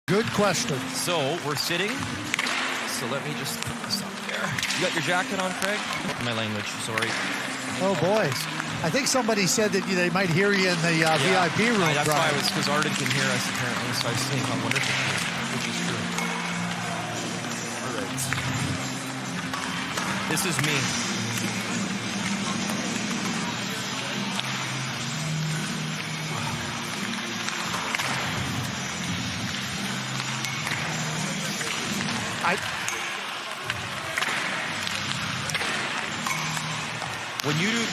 Good question. So we're sitting. So let me just put this up there. You got your jacket on, Craig? My language, sorry. Oh boy. I think somebody said that they might hear you in the VIP room. That's why it was, because Arden can hear us apparently. So I was thinking, I wonder if it's true, which is true. All right. This is me.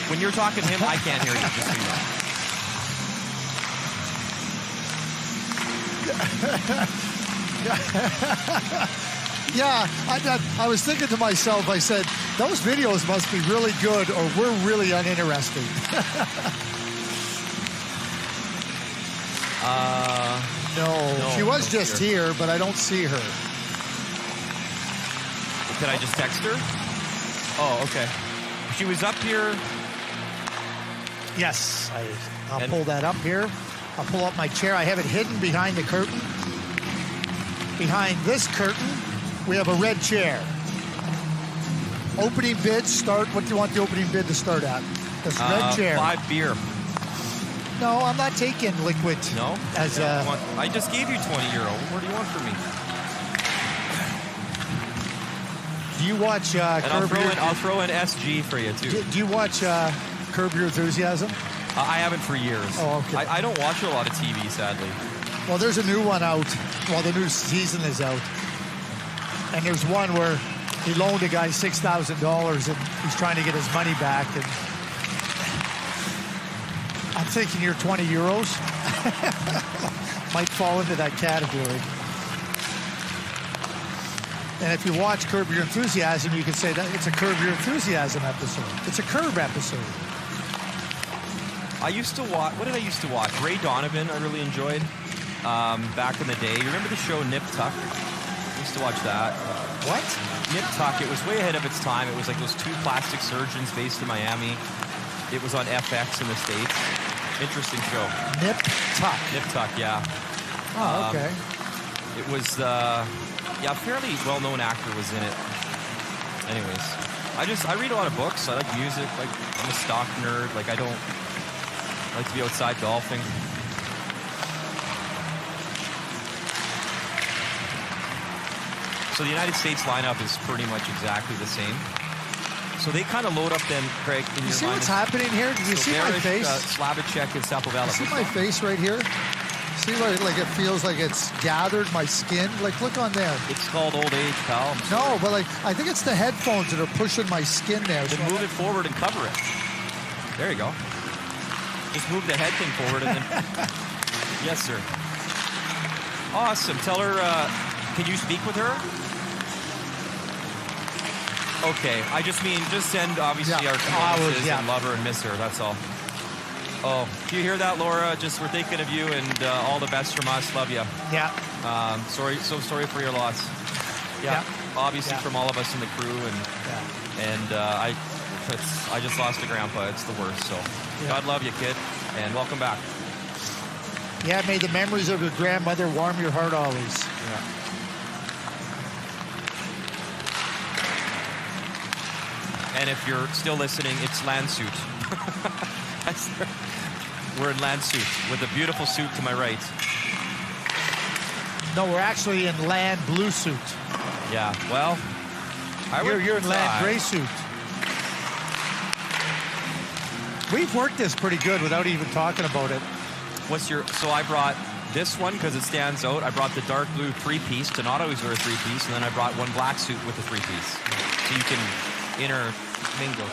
When you're talking to him, I can't hear you. Just so you know. Yeah, I was thinking to myself, I said, those videos must be really good or we're really uninteresting. No, she was just here, but I don't see her. Can I just text her? Oh, okay. She was up here. Yes, I'll pull that up here. I'll pull up my chair. I have it hidden behind the curtain. Behind this curtain, we have a red chair. Opening bid start. What do you want the opening bid to start at? This red chair. 5 beer. No, I'm not taking liquid. No? As I just gave you €20. What do you want from me? Do you watch I'll throw in SG for you, too. Do you watch Curb Your Enthusiasm? I haven't for years. Oh, okay. I don't watch a lot of TV, sadly. Well, there's a new one out. Well, the new season is out. And there's one where he loaned a guy $6,000 and he's trying to get his money back. And I'm thinking your €20 might fall into that category. And if you watch Curb Your Enthusiasm, you can say that it's a Curb Your Enthusiasm episode. It's a Curb episode. I used to watch, what did I used to watch? Ray Donovan, I really enjoyed back in the day. You remember the show Nip Tuck? I used to watch that. What? Nip Tuck, it was way ahead of its time. It was like those two plastic surgeons based in Miami. It was on FX in the States. Interesting show. Nip Tuck. Nip Tuck, yeah. Oh, okay. It was, yeah, a fairly well-known actor was in it. Anyways, I read a lot of books. I like music. Like, I'm a stock nerd. Like, I like to be outside golfing. So the United States lineup is pretty much exactly the same. So they kind of load up then, Craig, in you your see lineup. what's happening here? Do you see my face? Slavicek and Sapovalic. See my face right here? See what, like, it feels like it's gathered my skin? Like, look on there. It's called old age, pal. No, but like, I think it's the headphones that are pushing my skin there. Then move it forward and cover it. There you go. Just move the head thing forward and then... Yes, sir. Awesome. Tell her, can you speak with her? Okay. I just mean, just send, obviously, our condolences and love her and miss her. That's all. Oh, do you hear that, Laura? Just we're thinking of you and all the best from us. Love you. Yeah. So sorry for your loss. Yeah. Obviously from all of us in the crew and I just lost a grandpa. It's the worst. So God love you, kid, and welcome back. Yeah, may the memories of your grandmother warm your heart always. Yeah. And if you're still listening, it's land suit. We're in land suit with a beautiful suit to my right. No, we're actually in land blue suit. Yeah, well, you're in land gray suit. We've worked this pretty good without even talking about it. So I brought this one because it stands out. I brought the dark blue 3-piece to not always wear a 3-piece, and then I brought one black suit with a 3-piece. So you can intermingle.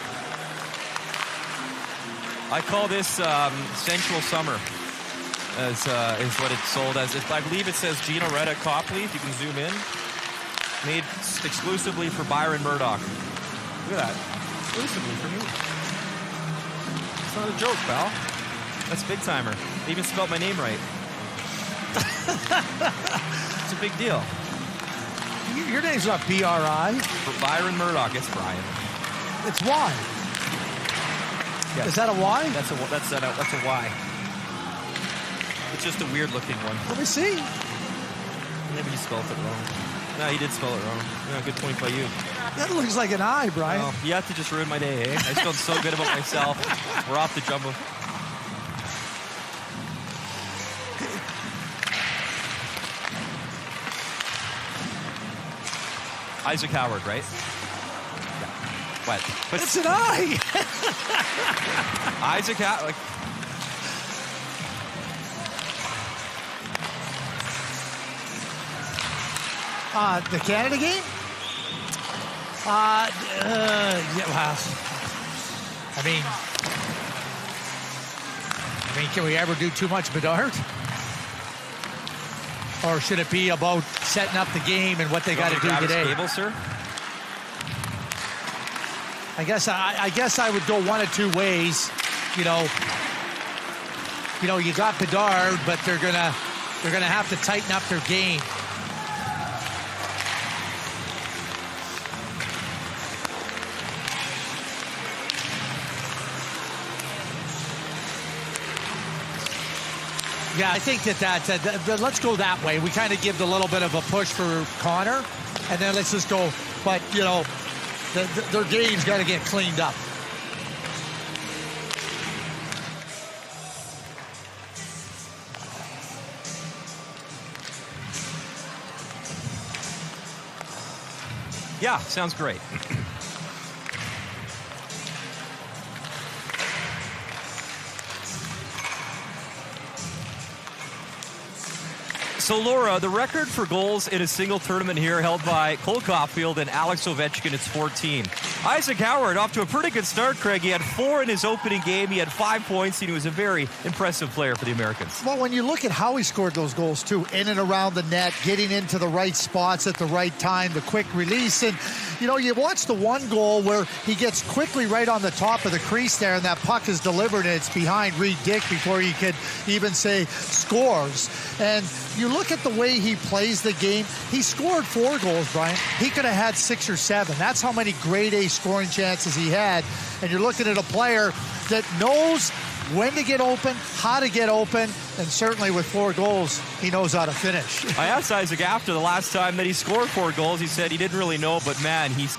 I call this Sensual Summer, is what it's sold as. I believe it says Gino Red at Copley, if you can zoom in. Made exclusively for Byron Murdoch. Look at that. Exclusively for me. It's not a joke, pal. That's big timer. They even spelled my name right. It's a big deal. Your name's not B-R-I. For Byron Murdoch, it's Brian. It's Y. Yes. Is that a Y? That's a Y. It's just a weird looking one. Let me see. Maybe he spelled it wrong. No, he did spell it wrong. Yeah, good point by you. That looks like an I, Brian. Oh, you have to just ruin my day, eh? I felt so good about myself. We're off the jumbo. Isaac Howard, right? Yeah. What? But it's an I. Isaac Howard. The Canada game? Yeah, well, I mean, can we ever do too much Bedard? Or should it be about setting up the game and what they got to do today? Cable, sir? I guess I would go one of two ways. You know, you got Bedard, but they're gonna have to tighten up their game. Yeah, I think that let's go that way. We kind of give a little bit of a push for Connor, and then let's just go. But, you know, their game's got to get cleaned up. Yeah, sounds great. So, Laura, the record for goals in a single tournament here held by Cole Caulfield and Alex Ovechkin, it's 14. Isaac Howard off to a pretty good start, Craig. He had 4 in his opening game. He had 5 points, and he was a very impressive player for the Americans. Well, when you look at how he scored those goals, too, in and around the net, getting into the right spots at the right time, the quick release. And, you know, you watch the one goal where he gets quickly right on the top of the crease there, and that puck is delivered, and it's behind Reed Dick before you could even say scores. And you look at the way he plays the game. He scored 4 goals, Brian. He could have had 6 or 7. That's how many grade A scoring chances he had. And you're looking at a player that knows when to get open, how to get open, and certainly with 4 goals, he knows how to finish. I asked Isaac after the last time that he scored 4 goals. He said he didn't really know, but man, he's...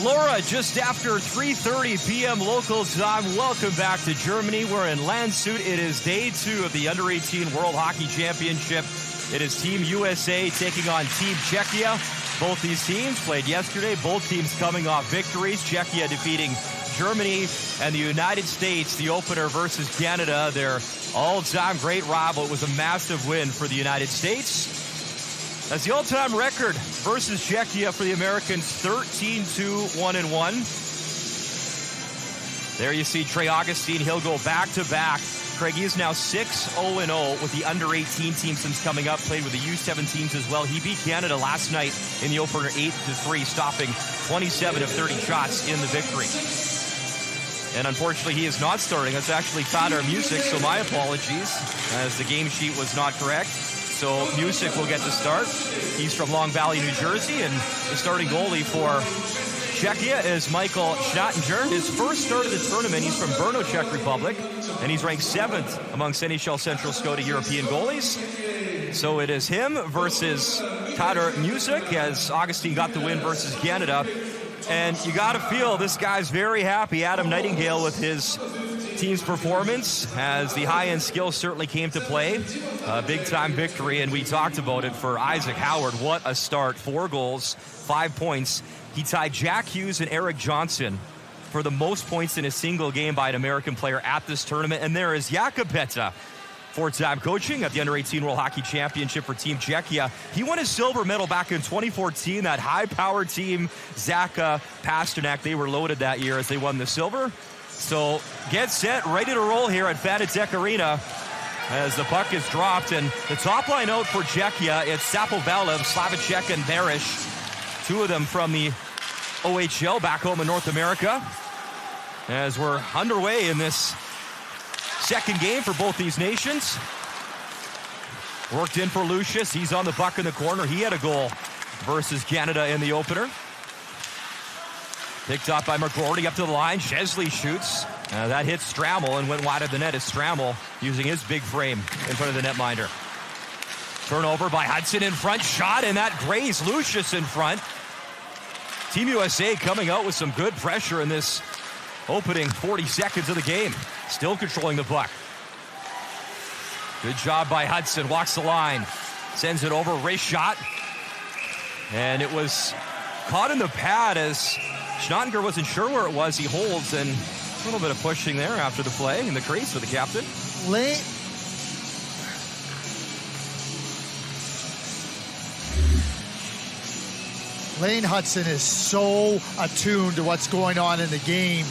Laura, just after 3:30 p.m. local time, welcome back to Germany. We're in Landshut. It is day 2 of the Under-18 World Hockey Championship. It is Team USA taking on Team Cechia. Both these teams played yesterday. Both teams coming off victories. Cechia defeating Germany, and the United States, the opener versus Canada, their all-time great rival. It was a massive win for the United States. That's the all-time record versus Cechia for the Americans, 13-2-1-1. There you see Trey Augustine. He'll go back-to-back. Craig, he is now 6-0-0 with the under-18 team since coming up. Played with the U17s as well. He beat Canada last night in the opener 8-3, stopping 27 of 30 shots in the victory. And unfortunately, he is not starting. That's actually Tyler Music, so my apologies, as the game sheet was not correct. So Music will get the start. He's from Long Valley, New Jersey, and the starting goalie for Cechia is Michael Schnattinger. His first start of the tournament, he's from Brno, Czech Republic, and he's ranked 7th amongst NHL Central Skota European goalies. So it is him versus Tyler Music, as Augustine got the win versus Canada. And you got to feel this guy's very happy, Adam Nightingale, with his team's performance, as the high-end skill certainly came to play. A big-time victory, and we talked about it for Isaac Howard. What a start. 4 goals, 5 points. He tied Jack Hughes and Eric Johnson for the most points in a single game by an American player at this tournament. And there is Jakub Peta, 4-time coaching at the Under-18 World Hockey Championship for Team Cechia. He won his silver medal back in 2014. That high-powered team, Zaka, Pasternak, they were loaded that year as they won the silver. So get set, ready to roll here at Fanatec Arena as the puck is dropped. And the top line out for Czechia, it's Sapovalev, Slavicek, and Barish. 2 of them from the OHL back home in North America. As we're underway in this second game for both these nations. Worked in for Lucius. He's on the puck in the corner. He had a goal versus Canada in the opener. Picked up by McGroarty up to the line. Chesley shoots. That hits Strammel and went wide of the net as Strammel using his big frame in front of the netminder. Turnover by Hudson in front. Shot, and that grazed Lucius in front. Team USA coming out with some good pressure in this opening 40 seconds of the game. Still controlling the puck. Good job by Hudson. Walks the line. Sends it over. Wrist shot. And it was caught in the pad as Schnattinger wasn't sure where it was. He holds, and a little bit of pushing there after the play in the crease for the captain. Lane Hudson is so attuned to what's going on in the game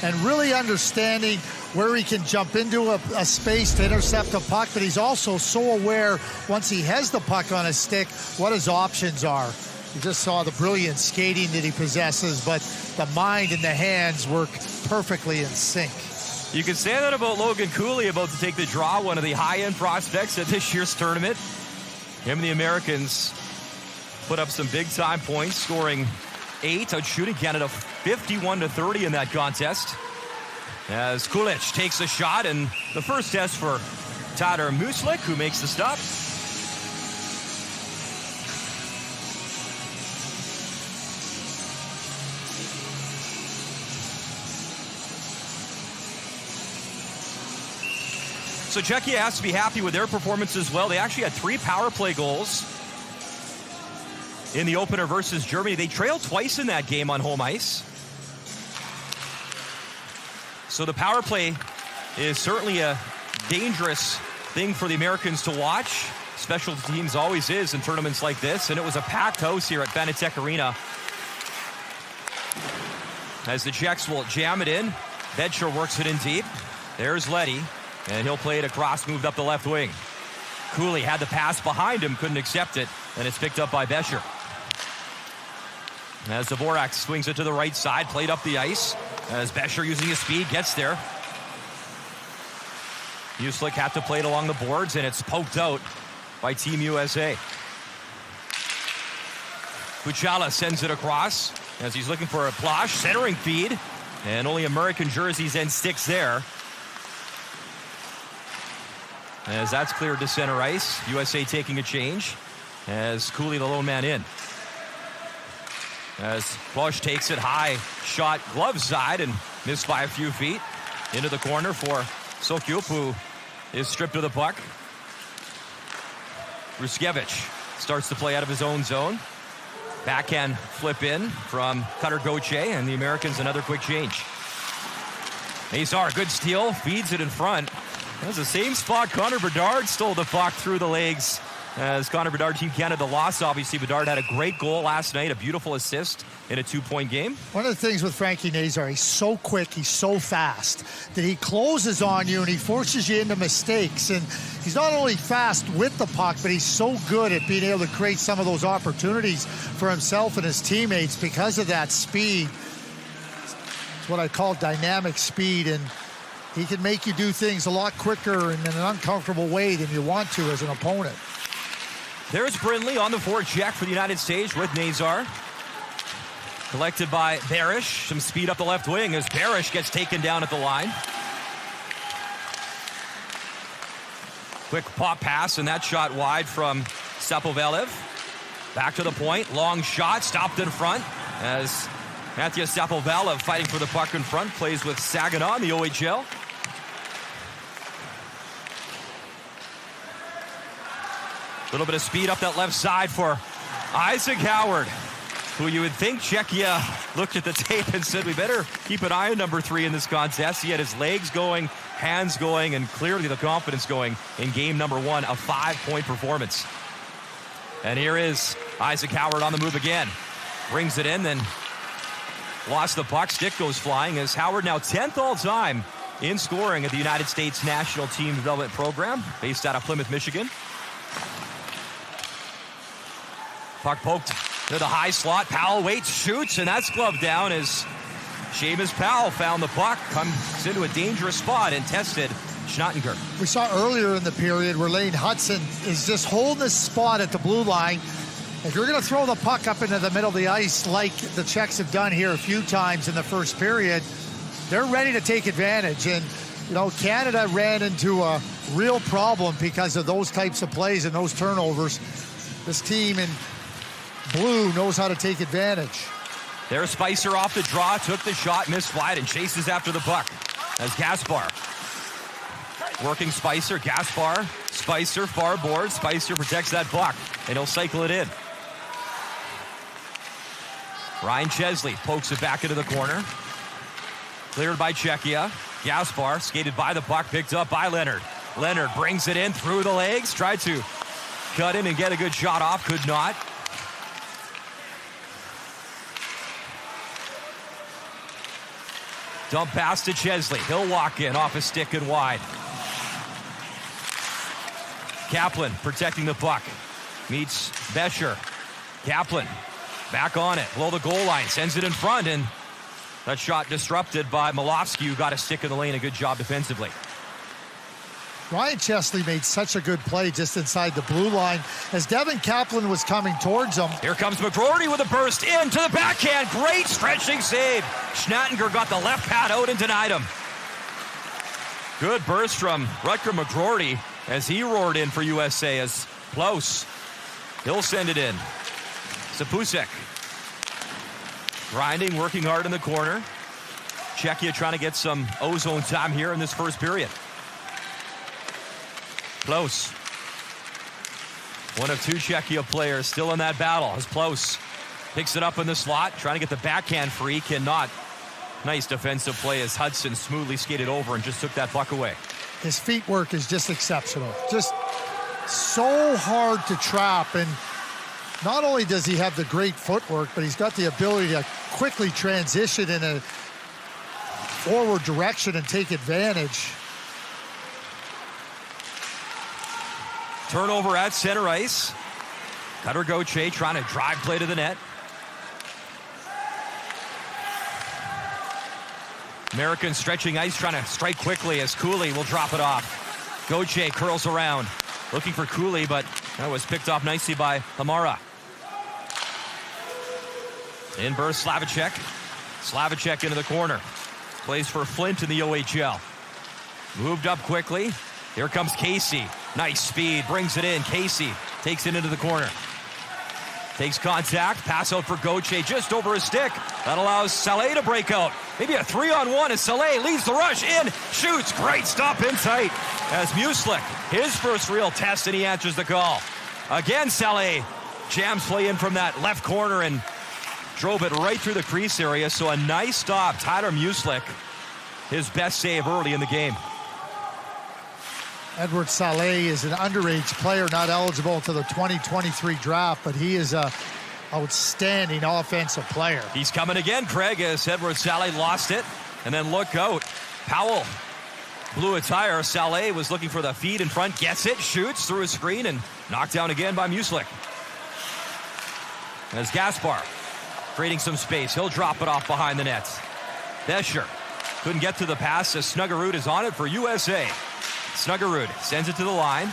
and really understanding where he can jump into a space to intercept a puck, but he's also so aware once he has the puck on his stick what his options are. You just saw the brilliant skating that he possesses, but the mind and the hands work perfectly in sync. You can say that about Logan Cooley, about to take the draw, one of the high-end prospects at this year's tournament. Him and the Americans put up some big-time points, scoring 8, out shooting Canada 51-30 in that contest. As Kulich takes a shot, and the first test for Tyler Muslik, who makes the stop. So Cechia has to be happy with their performance as well. They actually had 3 power play goals in the opener versus Germany. They trailed twice in that game on home ice. So the power play is certainly a dangerous thing for the Americans to watch. Special teams always is in tournaments like this, and it was a packed house here at Fanatec Arena. As the Czechs will jam it in, Bedshire works it in deep. There's Leddy, and he'll play it across, moved up the left wing. Cooley had the pass behind him, couldn't accept it, and it's picked up by Bedshire. As Dvorak swings it to the right side, played up the ice. As Bedshire using his speed gets there. Uslik had to play it along the boards, and it's poked out by Team USA. Kuchala sends it across as he's looking for a Plosh, centering feed, and only American jerseys and sticks there. As that's cleared to center ice, USA taking a change as Cooley the lone man in. As Plosh takes it high, shot glove side and missed by a few feet. Into the corner for Sokyup, who is stripped of the puck. Ruskevich starts to play out of his own zone. Backhand flip in from Cutter Gauthier, and the Americans another quick change. Nazar, good steal, feeds it in front. That's the same spot Connor Bedard stole the puck through the legs. As Connor Bedard, Team Canada lost, obviously. Bedard had a great goal last night, a beautiful assist in a 2-point game. One of the things with Frankie Nazar, he's so quick, he's so fast that he closes on you and he forces you into mistakes. And he's not only fast with the puck, but he's so good at being able to create some of those opportunities for himself and his teammates because of that speed. It's what I call dynamic speed, and he can make you do things a lot quicker and in an uncomfortable way than you want to as an opponent. There's Brindley on the forecheck for the United States with Nazar. Collected by Barish. Some speed up the left wing as Barish gets taken down at the line. Quick pop pass, and that shot wide from Sapovelev. Back to the point. Long shot, stopped in front as Matthew Sapovelev fighting for the puck in front. Plays with Saginaw in the OHL. A little bit of speed up that left side for Isaac Howard, who you would think Cechia looked at the tape and said, we better keep an eye on number 3 in this contest. He had his legs going, hands going, and clearly the confidence going in game number 1, a 5-point performance. And here is Isaac Howard on the move again. Brings it in, then lost the puck. Stick goes flying as Howard now 10th all-time in scoring at the United States National Team Development Program, based out of Plymouth, Michigan. Puck poked to the high slot. Powell waits, shoots, and that's gloved down as Seamus Powell found the puck, comes into a dangerous spot and tested Schnattenger. We saw earlier in the period where Lane Hudson is just holding this spot at the blue line. If you're going to throw the puck up into the middle of the ice like the Czechs have done here a few times in the first period, they're ready to take advantage. And, you know, Canada ran into a real problem because of those types of plays and those turnovers. This team in blue knows how to take advantage. There's Spicer off the draw, took the shot, missed wide, and chases after the puck. As Gaspar working Spicer, Gaspar, Spicer, far board. Spicer protects that puck, and he'll cycle it in. Ryan Chesley pokes it back into the corner. Cleared by Cechia. Gaspar skated by the puck, picked up by Leonard. Leonard brings it in through the legs, tried to cut in and get a good shot off, could not. Dump pass to Chesley. He'll walk in off a stick and wide. Kaplan protecting the puck. Meets Bescher. Kaplan back on it. Below the goal line. Sends it in front, and that shot disrupted by Malofsky, who got a stick in the lane. A good job defensively. Ryan Chesley made such a good play just inside the blue line as Devin Kaplan was coming towards him. Here comes McGroarty with a burst into the backhand. Great stretching save. Schnattenger got the left pad out and denied him. Good burst from Rutger McGroarty as he roared in for USA as Klaus. He'll send it in. Sapusek grinding, working hard in the corner. Cechia trying to get some ozone time here in this first period. Close. One of 2 Cechia players still in that battle as Close picks it up in the slot, trying to get the backhand free, cannot. Nice defensive play as Hudson smoothly skated over and just took that puck away. His feet work is just exceptional. Just so hard to trap, and not only does he have the great footwork, but he's got the ability to quickly transition in a forward direction and take advantage. Turnover at center ice. Cutter Gauthier trying to drive play to the net. Americans stretching ice, trying to strike quickly as Cooley will drop it off. Gauthier curls around, looking for Cooley, but that was picked off nicely by Hamara. In burst Slavicek. Slavicek into the corner. Plays for Flint in the OHL. Moved up quickly. Here comes Casey. Nice speed, brings it in. Casey takes it into the corner. Takes contact, pass out for Gauthier just over his stick. That allows Saleh to break out. Maybe a 3-on-1 as Saleh leads the rush in, shoots, great stop in tight. As Muslik, his first real test, and he answers the call. Again, Saleh jams play in from that left corner and drove it right through the crease area. So a nice stop. Tyler Muslik, his best save early in the game. Edward Saleh is an underage player, not eligible to the 2023 draft, but he is a outstanding offensive player. He's coming again, Craig, as Edward Saleh lost it. And then look out. Powell blew a tire. Saleh was looking for the feed in front, gets it, shoots through a screen, and knocked down again by Muslik. As Gaspar creating some space, he'll drop it off behind the net. Bescher couldn't get to the pass as Snuggerud is on it for USA. Snuggerud sends it to the line.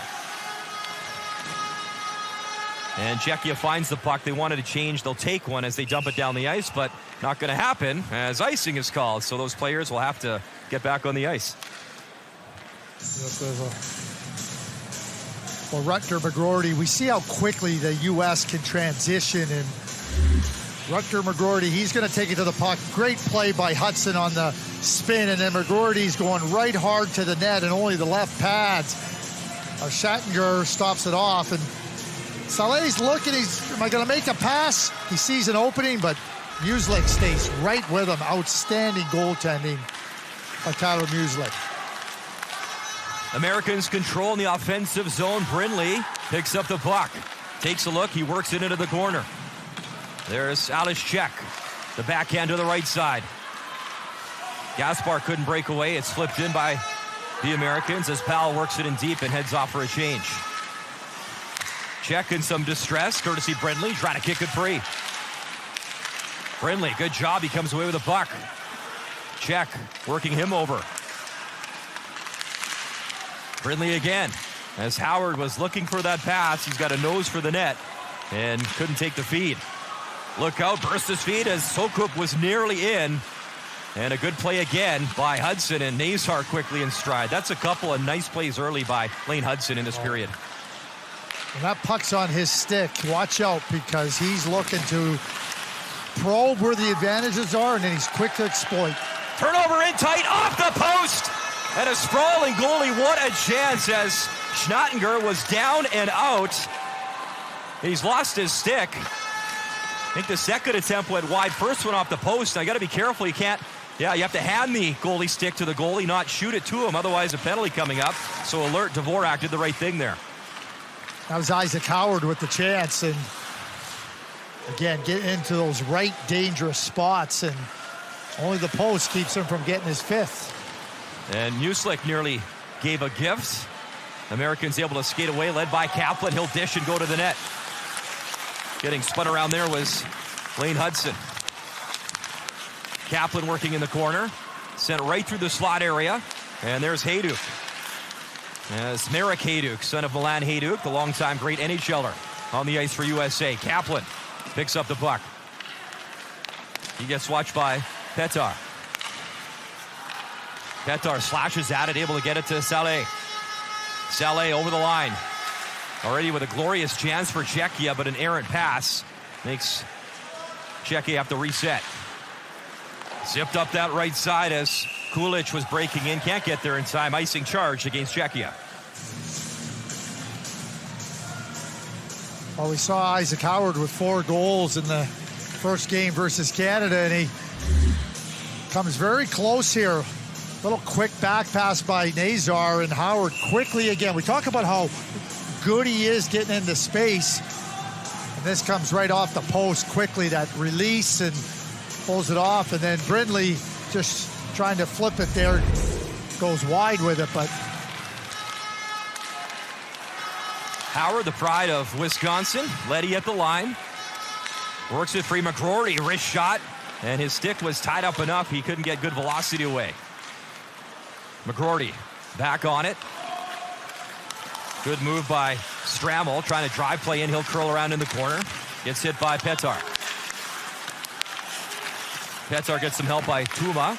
And Cechia finds the puck. They wanted to change. They'll take one as they dump it down the ice, but not going to happen as icing is called. So those players will have to get back on the ice. Well, Rutger McGroarty, we see how quickly the U.S. can transition, and Rutger McGroarty, he's going to take it to the puck. Great play by Hudson on the spin, and then McGroarty's going right hard to the net, and only the left pads. Shattenger stops it off, and Saleh's looking. Am I going to make a pass? He sees an opening, but Muslik stays right with him. Outstanding goaltending by Tyler Muslik. Americans control in the offensive zone. Brindley picks up the puck, takes a look. He works it into the corner. There's Alishchek, the backhand to the right side. Gaspar couldn't break away. It's flipped in by the Americans as Powell works it in deep and heads off for a change. Check in some distress, courtesy Brindley, trying to kick it free. Brindley, good job. He comes away with a puck. Check, working him over. Brindley again, as Howard was looking for that pass. He's got a nose for the net and couldn't take the feed. Look out, burst his feet as Sokup was nearly in. And a good play again by Hudson, and Nazar quickly in stride. That's a couple of nice plays early by Lane Hudson in this period. When that puck's on his stick, watch out, because he's looking to probe where the advantages are, and then he's quick to exploit. Turnover in tight, off the post! And a sprawling goalie, what a chance as Schnattinger was down and out. He's lost his stick. I think the second attempt went wide. First one off the post. Now you got to be careful. You can't, you have to hand the goalie stick to the goalie, not shoot it to him. Otherwise, a penalty coming up. So alert, Dvorak did the right thing there. That was Isaac Howard with the chance. And again, get into those right dangerous spots. And only the post keeps him from getting his fifth. And Muslik nearly gave a gift. Americans able to skate away, led by Kaplan. He'll dish and go to the net. Getting spun around there was Lane Hudson. Kaplan working in the corner. Sent right through the slot area. And there's Hayduk. As Marek Hayduk, son of Milan Hayduk, the longtime great NHLer, on the ice for USA. Kaplan picks up the puck. He gets watched by Petar. Petar slashes at it, able to get it to Saleh. Saleh over the line. Already with a glorious chance for Cechia, but an errant pass makes Cechia have to reset. Zipped up that right side as Kulich was breaking in. Can't get there in time. Icing charge against Cechia. Well, we saw Isaac Howard with 4 goals in the first game versus Canada, and he comes very close here. Little quick back pass by Nazar, and Howard quickly again. We talk about how good he is getting into space. And this comes right off the post quickly, that release, and pulls it off. And then Brindley just trying to flip it there, goes wide with it, but Howard, the pride of Wisconsin. Leddy at the line. Works it free. McGrory, wrist shot, and his stick was tied up enough he couldn't get good velocity away. McGrory back on it. Good move by Stramel, trying to drive play in. He'll curl around in the corner. Gets hit by Petar. Petar gets some help by Tuma.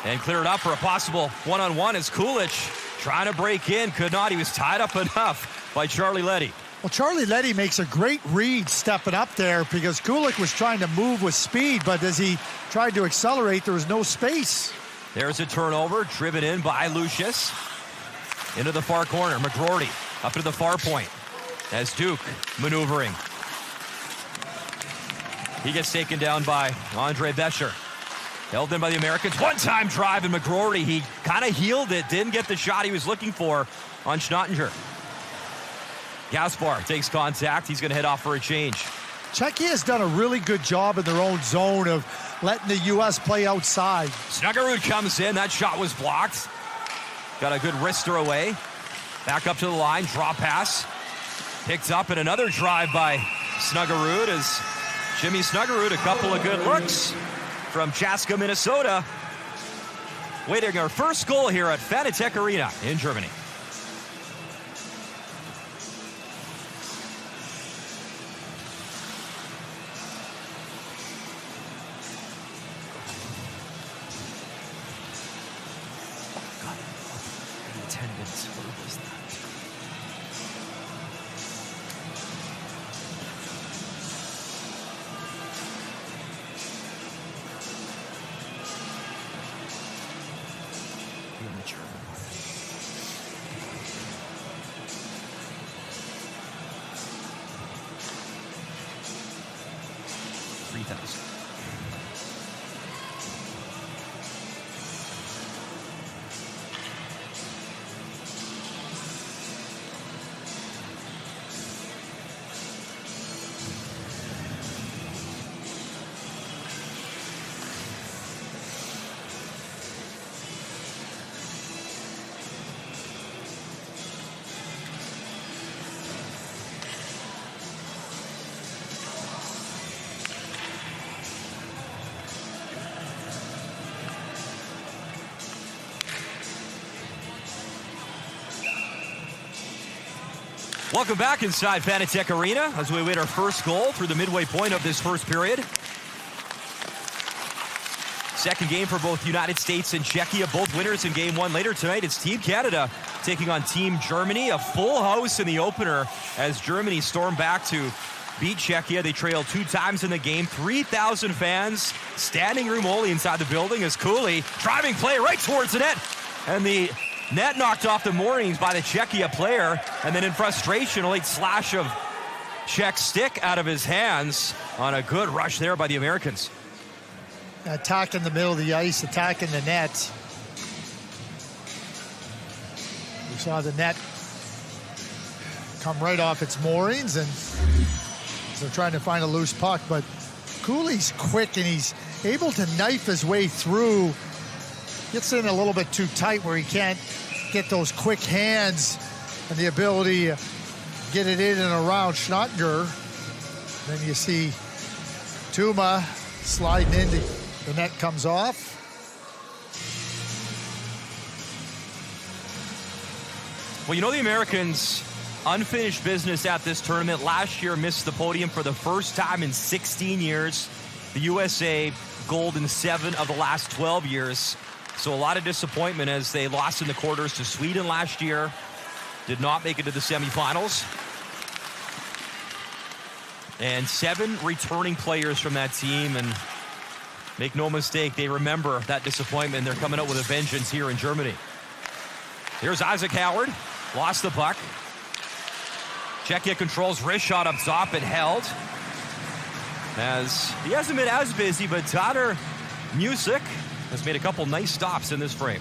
And cleared up for a possible one-on-one as Kulich trying to break in. Could not. He was tied up enough by Charlie Leddy. Well, Charlie Leddy makes a great read stepping up there because Kulich was trying to move with speed, but as he tried to accelerate, there was no space. There's a turnover, driven in by Lucius. Into the far corner, McGrory up to the far point as Duke maneuvering. He gets taken down by Andre Bescher. Held in by the Americans. One-time drive, and McGrory, he kind of healed it, didn't get the shot he was looking for on Schnottinger. Gaspar takes contact. He's going to head off for a change. Cechia has done a really good job in their own zone of letting the U.S. play outside. Snuggerud comes in. That shot was blocked. Got a good wrister away. Back up to the line. Draw pass. Picked up, and another drive by Snuggerud as Jimmy Snuggerud, a couple of good looks from Chaska, Minnesota. Waiting our first goal here at Fanatec Arena in Germany. Welcome back inside Fanatec Arena as we await our first goal through the midway point of this first period. Second game for both United States and Czechia, both winners in game one. Later tonight, it's Team Canada taking on Team Germany. A full house in the opener as Germany stormed back to beat Czechia. They trailed 2 times in the game. 3,000 fans, standing room only inside the building as Cooley driving play right towards the net. And the net knocked off the moorings by the Czechia player, and then in frustration, a late slash of Czech's stick out of his hands on a good rush there by the Americans. Attack in the middle of the ice, attack in the net. We saw the net come right off its moorings, and they're trying to find a loose puck, but Cooley's quick, and he's able to knife his way through. Gets in a little bit too tight where he can't get those quick hands and the ability to get it in and around Schnottinger. Then you see Tuma sliding in. The net comes off. Well, you know, the Americans' unfinished business at this tournament last year missed the podium for the first time in 16 years. The USA gold in 7 of the last 12 years. So a lot of disappointment as they lost in the quarters to Sweden last year. Did not make it to the semifinals. And 7 returning players from that team. And make no mistake, they remember that disappointment. They're coming out with a vengeance here in Germany. Here's Isaac Howard. Lost the puck. Cechia controls wrist shot up top and held. As he hasn't been as busy, but Tadar Music has made a couple nice stops in this frame.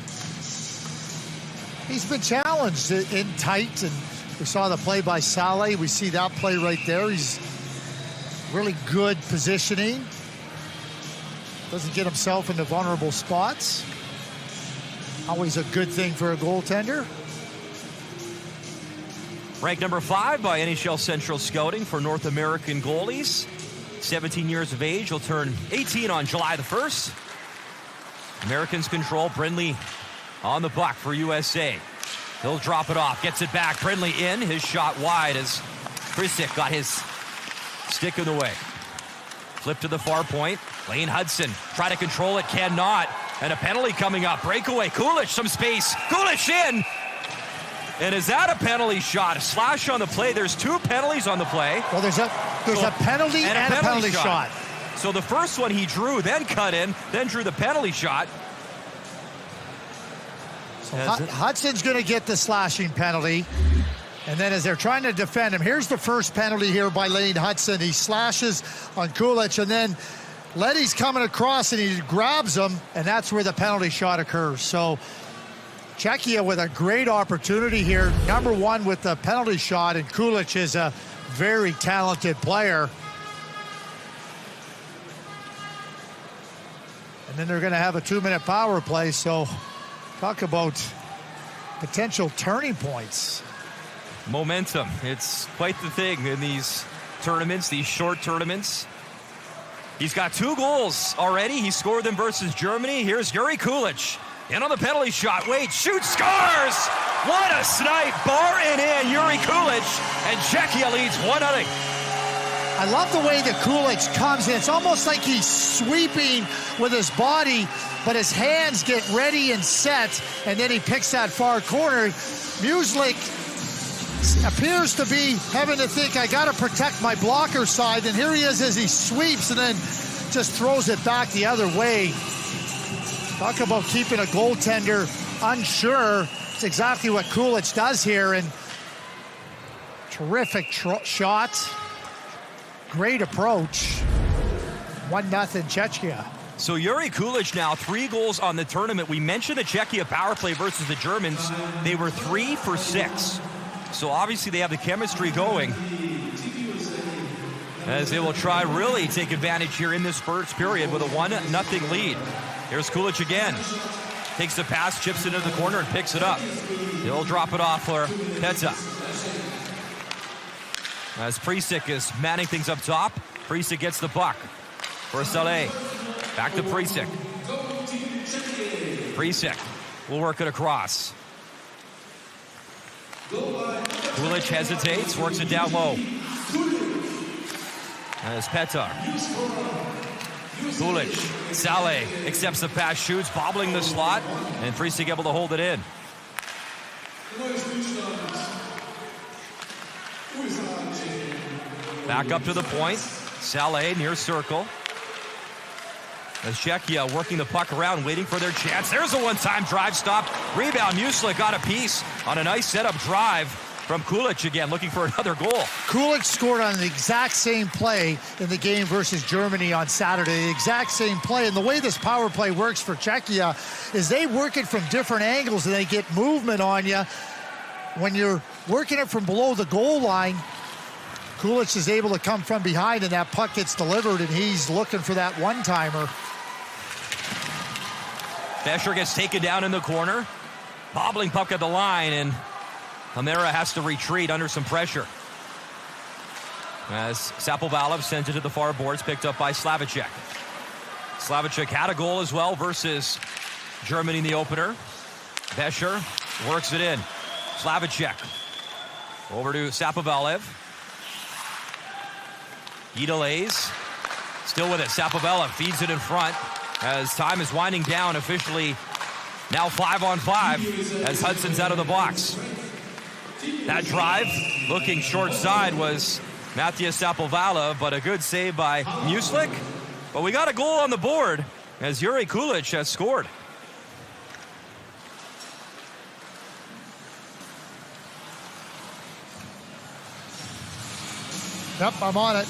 He's been challenged in tight, and we saw the play by Saleh. We see that play right there. He's really good positioning. Doesn't get himself into vulnerable spots. Always a good thing for a goaltender. Ranked number 5 by NHL Central Scouting for North American goalies. 17 years of age. He'll turn 18 on July the 1st. Americans control. Brindley on the puck for USA. He'll drop it off. Gets it back. Brindley in. His shot wide as Krisic got his stick in the way. Flip to the far point. Lane Hudson try to control it. Cannot. And a penalty coming up. Breakaway. Kulich, some space. Kulich in. And is that a penalty shot? A slash on the play. There's 2 penalties on the play. Well, there's a penalty and a penalty shot. So the first one he drew, then cut in, then drew the penalty shot. So Hudson's going to get the slashing penalty. And then as they're trying to defend him, here's the first penalty here by Lane Hudson. He slashes on Kulich, and then Leddy's coming across and he grabs him, and that's where the penalty shot occurs. So Cechia with a great opportunity here. Number 1 with the penalty shot, and Kulich is a very talented player. And then they're going to have a 2-minute power play, so talk about potential turning points. Momentum. It's quite the thing in these tournaments, these short tournaments. He's got 2 goals already. He scored them versus Germany. Here's Yuri Kulich. In on the penalty shot. Wait, shoots, scores! What a snipe. Bar and in, Yuri Kulich. And Cechia leads 1-0. I love the way that Kulich comes in. It's almost like he's sweeping with his body, but his hands get ready and set, and then he picks that far corner. Muslik appears to be having to think, I got to protect my blocker side, and here he is as he sweeps and then just throws it back the other way. Talk about keeping a goaltender unsure. It's exactly what Kulich does here, and terrific shot. Great approach. 1-0 Cechia. So Yuri Kulich now 3 goals on the tournament. We mentioned the Cechia power play versus the Germans. They were 3 for 6. So obviously they have the chemistry going, as they will try really take advantage here in this first period with a 1-0 lead. Here's Kulich again. Takes the pass, chips it into the corner, and picks it up. He'll drop it off for Piotta. As Prisic is manning things up top, Prisic gets the puck for Saleh. Back to Prisic. Prisic will work it across. Kulich hesitates, works it down low. As Piotta. Kulich, Saleh accepts the pass, shoots, bobbling the slot, and Prisic able to hold it in. Back up to the point. Saleh near circle. As Cechia working the puck around, waiting for their chance. There's a one-time drive stop. Rebound, Muslik got a piece on a nice setup drive from Kulich again, looking for another goal. Kulich scored on the exact same play in the game versus Germany on Saturday. The exact same play. And the way this power play works for Cechia is they work it from different angles and they get movement on you. When you're working it from below the goal line, Kulich is able to come from behind and that puck gets delivered and he's looking for that one-timer. Bescher gets taken down in the corner. Bobbling puck at the line, and Hamera has to retreat under some pressure. As Sapovalov sends it to the far boards, picked up by Slavicek. Slavicek had a goal as well versus Germany in the opener. Bescher works it in. Slavicek over to Sapovalov. He delays. Still with it. Sapovalov feeds it in front as time is winding down. Officially now 5-on-5 as Hudson's out of the box. That drive looking short side was Matthias Sapovalov, but a good save by Muslik. But we got a goal on the board as Yuri Kulich has scored. Yep, I'm on it.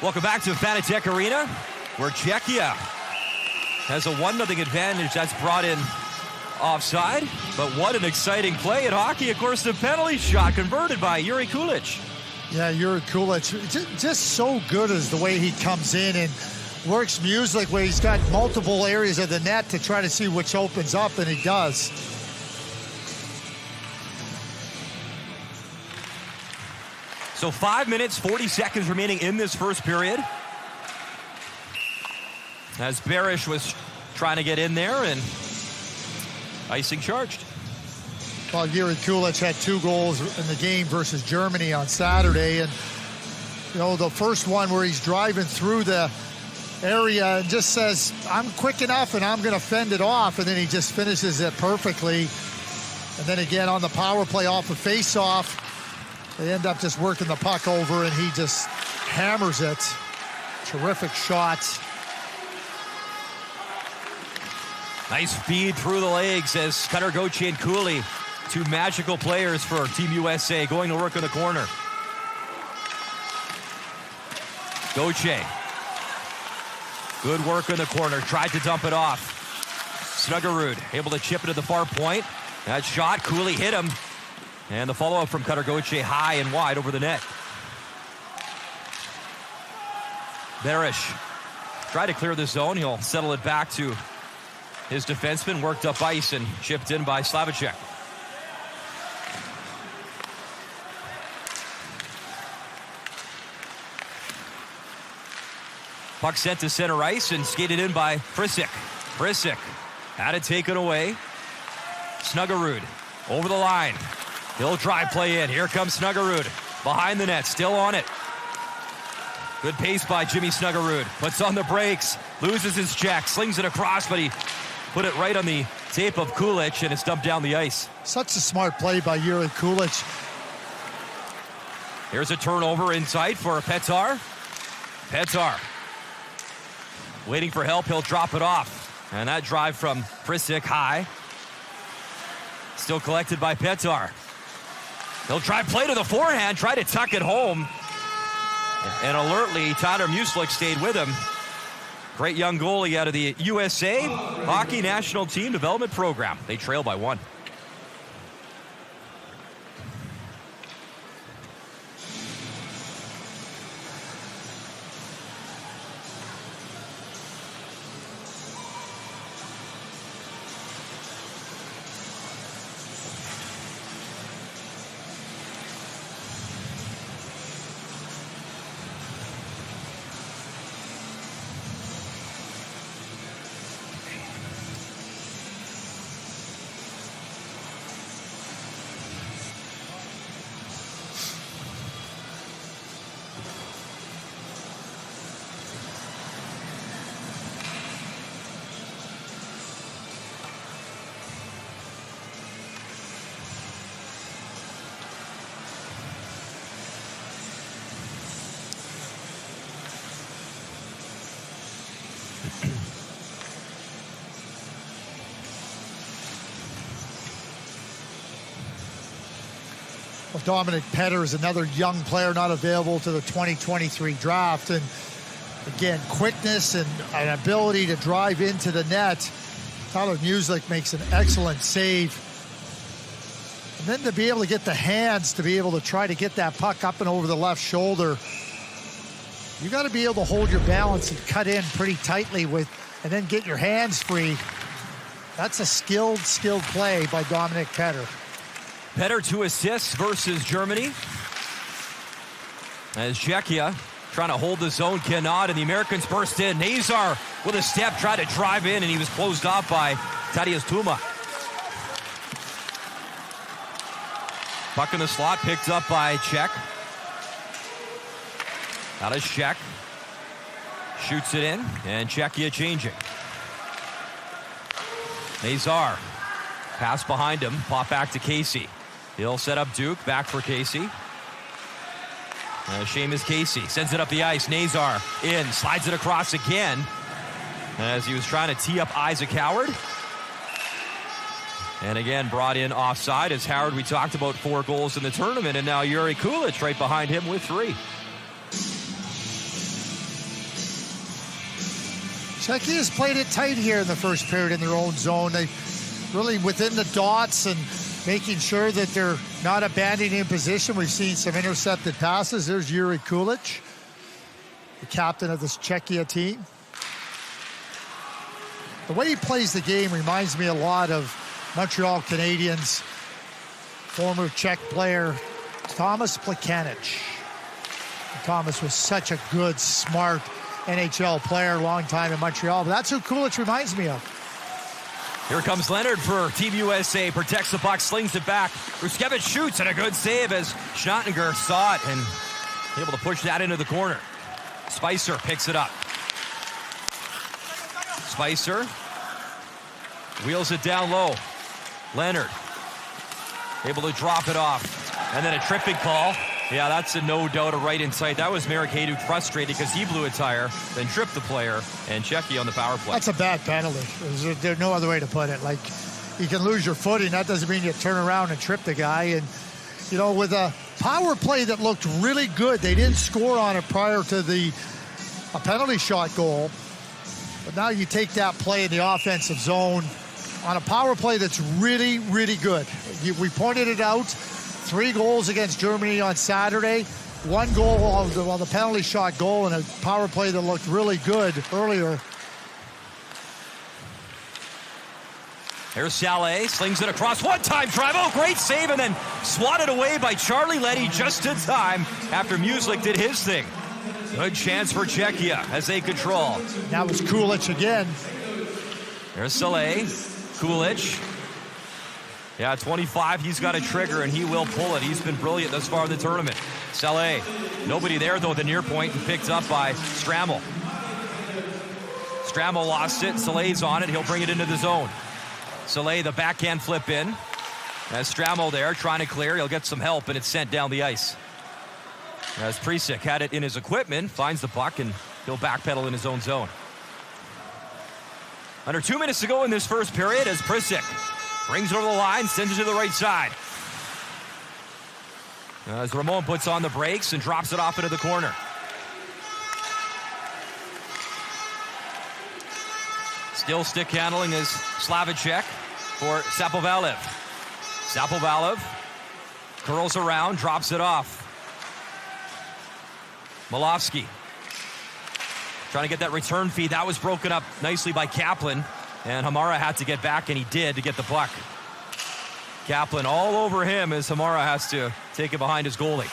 Welcome back to Fanatec Arena, where Cechia has a 1-0 advantage. That's brought in offside. But what an exciting play in hockey. Of course, the penalty shot converted by Jiri Kulich. Yeah, Jiri Kulich, just so good as the way he comes in and works music where he's got multiple areas of the net to try to see which opens up, and he does. So 5 minutes, 40 seconds remaining in this first period. As Barish was trying to get in there, and icing charged. Well, Jiri Kulich had 2 goals in the game versus Germany on Saturday. And, you know, the first one where he's driving through the area and just says, I'm quick enough and I'm going to fend it off. And then he just finishes it perfectly. And then again on the power play off a face-off, they end up just working the puck over, and he just hammers it. Terrific shots. Nice feed through the legs as Cutter Gauthier and Cooley, 2 magical players for Team USA, going to work in the corner. Gauthier. Good work in the corner. Tried to dump it off. Snuggerud able to chip it to the far point. That shot, Cooley hit him. And the follow-up from Cutter Gauthier high and wide over the net. Barish tried to clear the zone. He'll settle it back to his defenseman. Worked up ice and chipped in by Slavicek. Puck sent to center ice and skated in by Frisick. Frisick had it taken away. Snuggerud over the line. He'll drive play in. Here comes Snuggerud. Behind the net, still on it. Good pace by Jimmy Snuggerud. Puts on the brakes, loses his check, slings it across, but he put it right on the tape of Kulich, and it's dumped down the ice. Such a smart play by Jiri Kulich. Here's a turnover inside for Petar. Petar waiting for help. He'll drop it off. And that drive from Frisick high. Still collected by Petar. He'll try play to the forehand, try to tuck it home. And alertly, Tyler Muslik stayed with him. Great young goalie out of the USA Hockey National Team Development Program. They trail by 1. Well, Dominic Petter is another young player not available to the 2023 draft. And again, quickness and an ability to drive into the net. Tyler Muslik makes an excellent save. And then to be able to get the hands to be able to try to get that puck up and over the left shoulder. You got to be able to hold your balance and cut in pretty tightly with, and then get your hands free. That's a skilled play by Dominic Petter. Petter 2 assists versus Germany. As Cechia trying to hold the zone, cannot, and the Americans burst in. Nazar with a step, tried to drive in, and he was closed off by Tadias Tuma. Puck in the slot, picked up by Czech. Out is Czech. Shoots it in, and Cechia changing. Nazar. Pass behind him, pop back to Casey. He'll set up Duke, back for Casey. Seamus Casey sends it up the ice. Nazar in, slides it across again as he was trying to tee up Isaac Howard. And again, brought in offside as Howard, we talked about 4 goals in the tournament, and now Yuri Kulich right behind him with 3. Cechia has played it tight here in the first period in their own zone. They really within the dots and making sure that they're not abandoning position. We've seen some intercepted passes. There's Yuri Kulich, the captain of this Cechia team. The way he plays the game reminds me a lot of Montreal Canadiens former Czech player Thomas Plekanec. Thomas was such a good, smart NHL player, long time in Montreal. But that's who Kulich reminds me of. Here comes Leonard for Team USA. Protects the puck, slings it back. Ruskevich shoots, and a good save as Schnattinger saw it and able to push that into the corner. Spicer picks it up. Spicer wheels it down low. Leonard able to drop it off. And then a tripping call. Yeah, that's a no doubt a right in sight. That was Marek Hayduk frustrated because he blew a tire, then tripped the player, and Cechia on the power play. That's a bad penalty. There's no other way to put it. Like, you can lose your footing. That doesn't mean you turn around and trip the guy. And, you know, with a power play that looked really good, they didn't score on it prior to a penalty shot goal. But now you take that play in the offensive zone on a power play that's really, really good. We pointed it out. 3 goals against Germany on Saturday. 1 goal on the penalty shot goal and a power play that looked really good earlier. Here's Saleh, slings it across, one-time drive, oh, great save, and then swatted away by Charlie Leddy just in time after Muslik did his thing. Good chance for Cechia as they control. That was Kulich again. There's Saleh, Kulich. Yeah, 25, he's got a trigger, and he will pull it. He's been brilliant thus far in the tournament. Saleh, nobody there, though, at the near point, and picked up by Strammel. Strammel lost it. Saleh's on it. He'll bring it into the zone. Saleh, the backhand flip in. As Strammel there, trying to clear. He'll get some help, and it's sent down the ice. As Prisic had it in his equipment, finds the puck, and he'll backpedal in his own zone. Under 2 minutes to go in this first period as Prisic brings it over the line, sends it to the right side. As Ramon puts on the brakes and drops it off into the corner. Still stick handling is Slavicek for Sapovalev. Sapovalev curls around, drops it off. Malofsky trying to get that return feed. That was broken up nicely by Kaplan. And Hamara had to get back, and he did, to get the puck. Kaplan all over him as Hamara has to take it behind his goalie.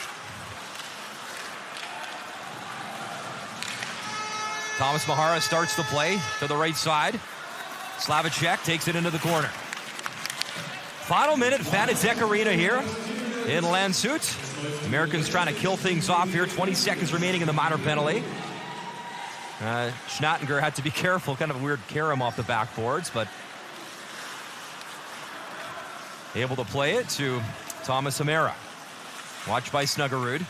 Thomas Mahara starts the play to the right side. Slavicek takes it into the corner. Final minute, Fanatec Arena here in Landshut. Americans trying to kill things off here. 20 seconds remaining in the minor penalty. Schnattinger had to be careful. Kind of a weird carom off the backboards, but able to play it to Thomas Hamara. Watched by Snuggerud.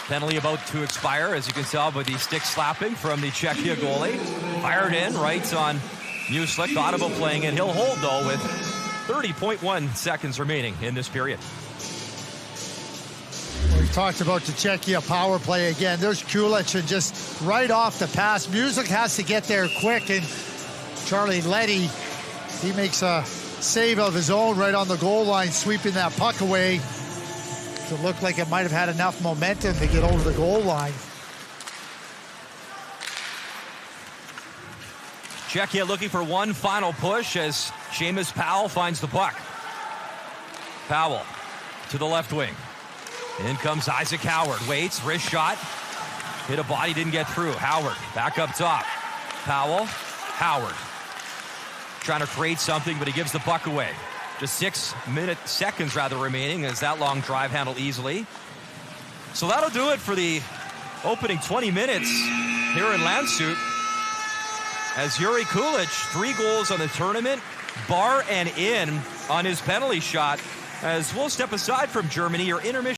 Penalty about to expire, as you can tell by the stick slapping from the Cechia goalie. Fired in right on Muslik. Thought about playing it. He'll hold, though, with 30.1 seconds remaining in this period. We talked about the Cechia power play again. There's Kulich, and just right off the pass. Muslik has to get there quick, and Charlie Leddy, he makes a save of his own right on the goal line, sweeping that puck away. It looked like it might have had enough momentum to get over the goal line. Cechia looking for one final push as Seamus Powell finds the puck. Powell to the left wing. In comes Isaac Howard. Waits, wrist shot. Hit a body, didn't get through. Howard, back up top. Powell, Howard. Trying to create something, but he gives the puck away. Just 6 seconds remaining as that long drive handled easily. So that'll do it for the opening 20 minutes here in Landshut. As Yuri Kulich, 3 goals on the tournament, bar and in on his penalty shot. As we'll step aside from Germany, your intermission.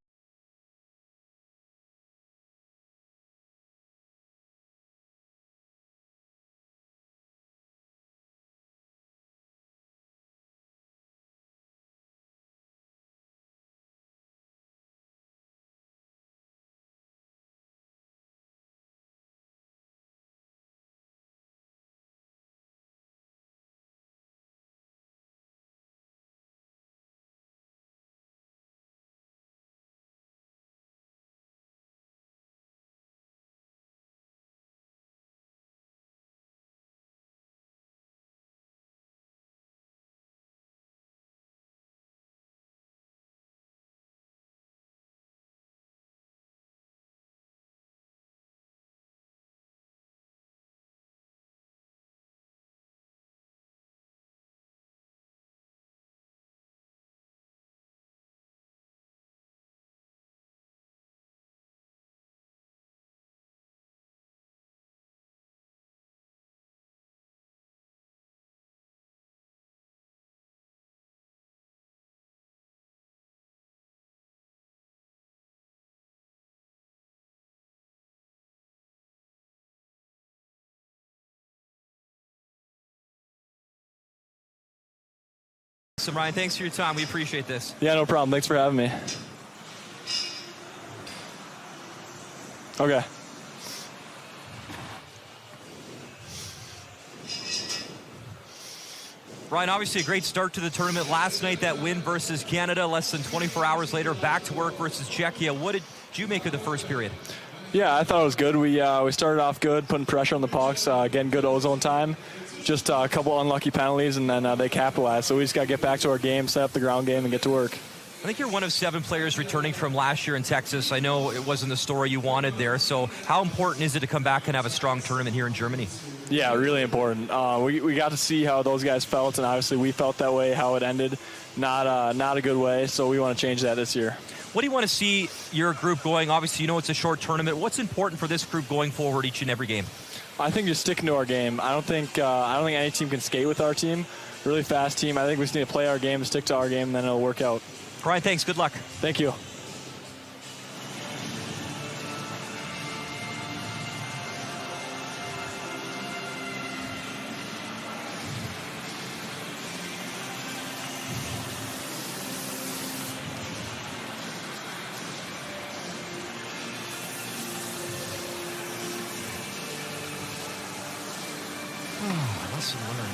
So Ryan, thanks for your time. We appreciate this. Yeah, no problem. Thanks for having me. Okay. Ryan, obviously a great start to the tournament. Last night, that win versus Canada. Less than 24 hours later, back to work versus Czechia. What did you make of the first period? Yeah, I thought it was good. We started off good, putting pressure on the pucks, getting good ozone time. Just a couple unlucky penalties, and then they capitalized. So we just got to get back to our game, set up the ground game, and get to work. I think you're one of 7 players returning from last year in Texas. I know it wasn't the story you wanted there. So how important is it to come back and have a strong tournament here in Germany? Yeah, really important. We got to see how those guys felt, and obviously we felt that way, how it ended. Not a good way, so we want to change that this year. What do you want to see your group going? Obviously, you know it's a short tournament. What's important for this group going forward each and every game? I think just sticking to our game. I don't think any team can skate with our team. Really fast team. I think we just need to play our game, stick to our game, and then it'll work out. Ryan, thanks. Good luck. Thank you. Lesson learned.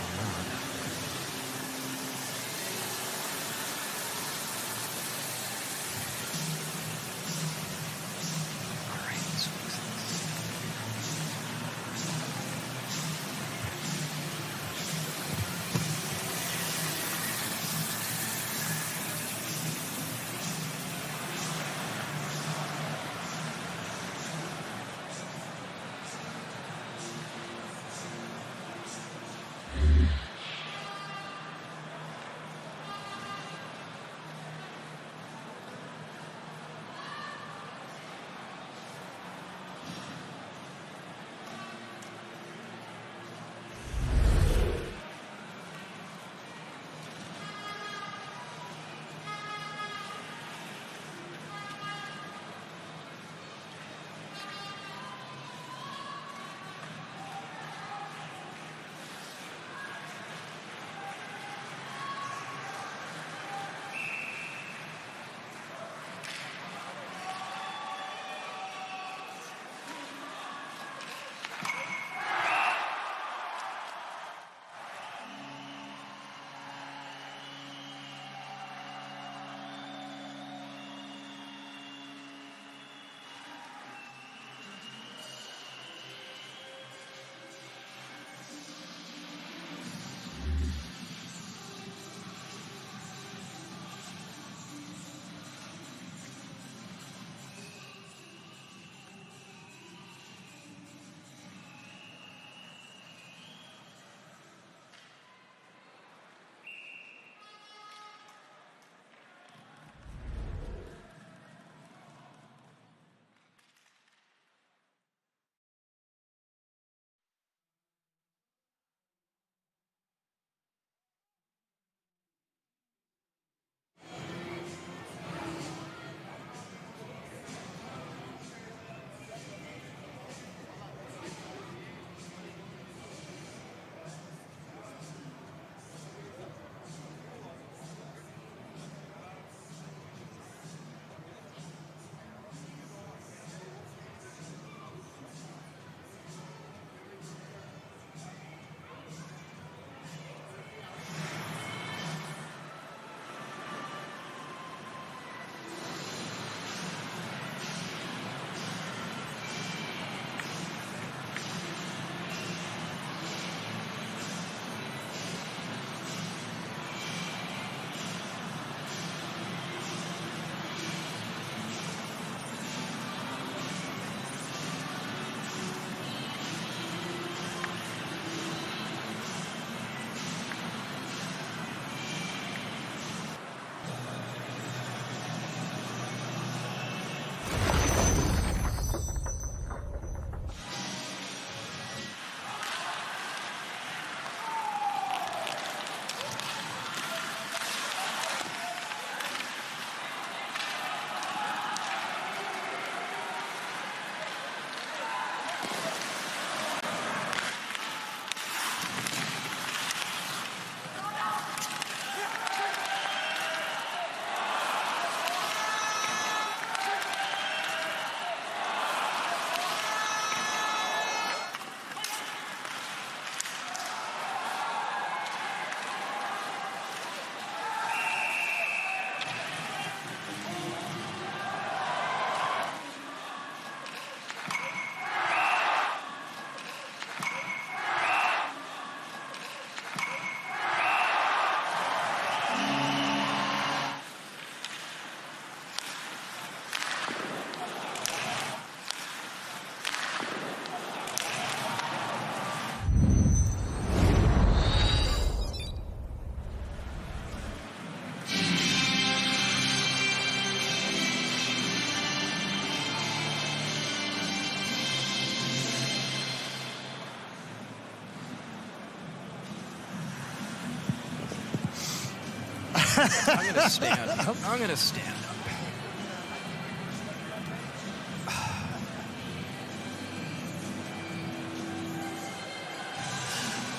I'm going to stand. I'm going to stand up.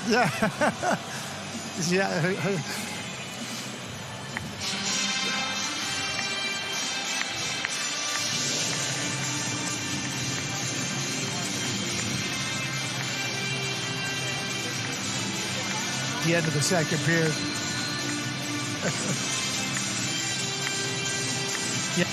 Yeah. Yeah. The end of the second period. Yeah.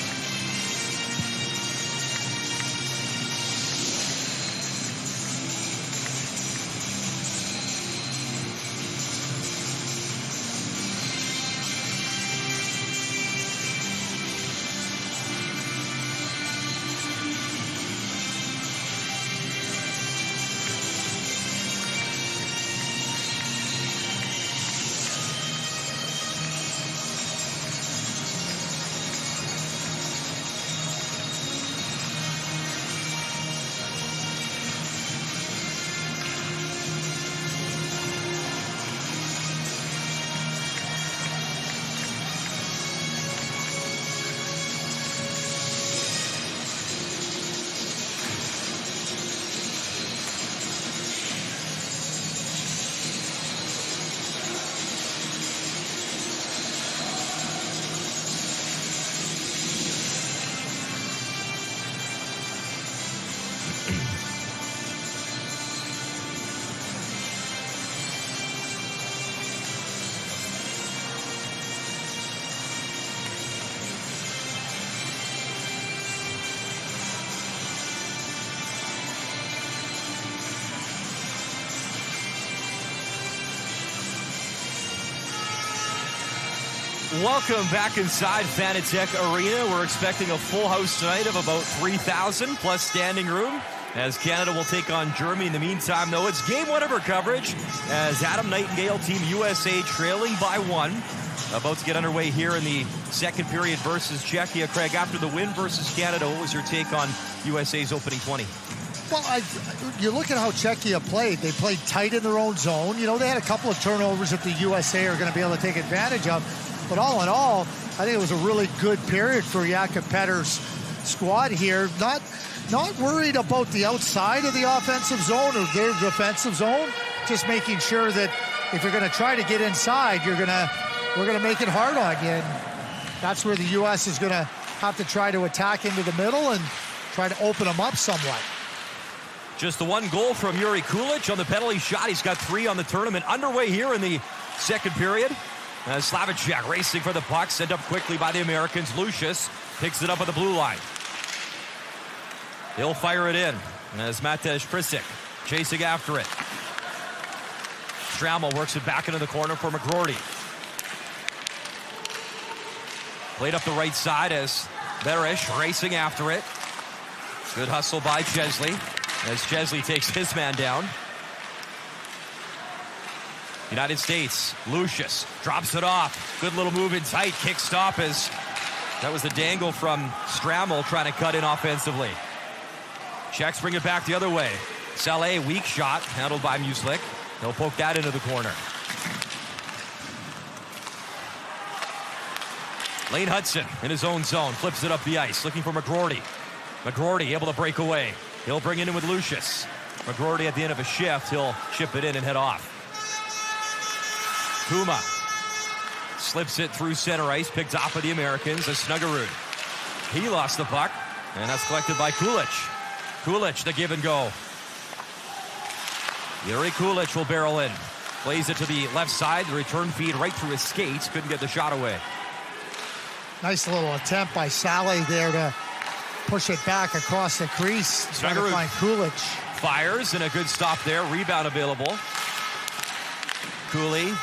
Welcome back inside Fanatec Arena. We're expecting a full house tonight of about 3,000 plus standing room as Canada will take on Germany. In the meantime, though, it's game one of our coverage as Adam Nightingale, Team USA, trailing by 1. About to get underway here in the second period versus Cechia. Craig, after the win versus Canada, what was your take on USA's opening 20? Well, you look at how Cechia played. They played tight in their own zone. You know, they had a couple of turnovers that the USA are going to be able to take advantage of. But all in all, I think it was a really good period for Jakob Petter's squad here. Not worried about the outside of the offensive zone or their defensive zone. Just making sure that if you're going to try to get inside, we're going to make it hard on you. And that's where the U.S. is going to have to try to attack into the middle and try to open them up somewhat. Just the one goal from Jiri Kulich on the penalty shot. He's got 3 on the tournament. Underway here in the second period. Slavicek racing for the puck, sent up quickly by the Americans. Lucius picks it up at the blue line. He'll fire it in as Matej Prisik chasing after it. Strammel works it back into the corner for McGroarty. Played up the right side as Berish racing after it. Good hustle by Chesley as Chesley takes his man down. United States, Lucius drops it off. Good little move in tight, kick stop as that was the dangle from Strammel trying to cut in offensively. Czechs bring it back the other way. Saleh, weak shot, handled by Muslik. He'll poke that into the corner. Lane Hudson in his own zone, flips it up the ice, looking for McGroarty. McGroarty able to break away. He'll bring it in with Lucius. McGroarty at the end of a shift, he'll chip it in and head off. Kuma slips it through center ice, picked off by the Americans as Snuggerud. He lost the puck, and that's collected by Kulich. Kulich, the give and go. Jiri Kulich will barrel in. Plays it to the left side, the return feed right through his skates. Couldn't get the shot away. Nice little attempt by Saleh there to push it back across the crease. Trying to find Kulich. Fires, and a good stop there. Rebound available. Cooley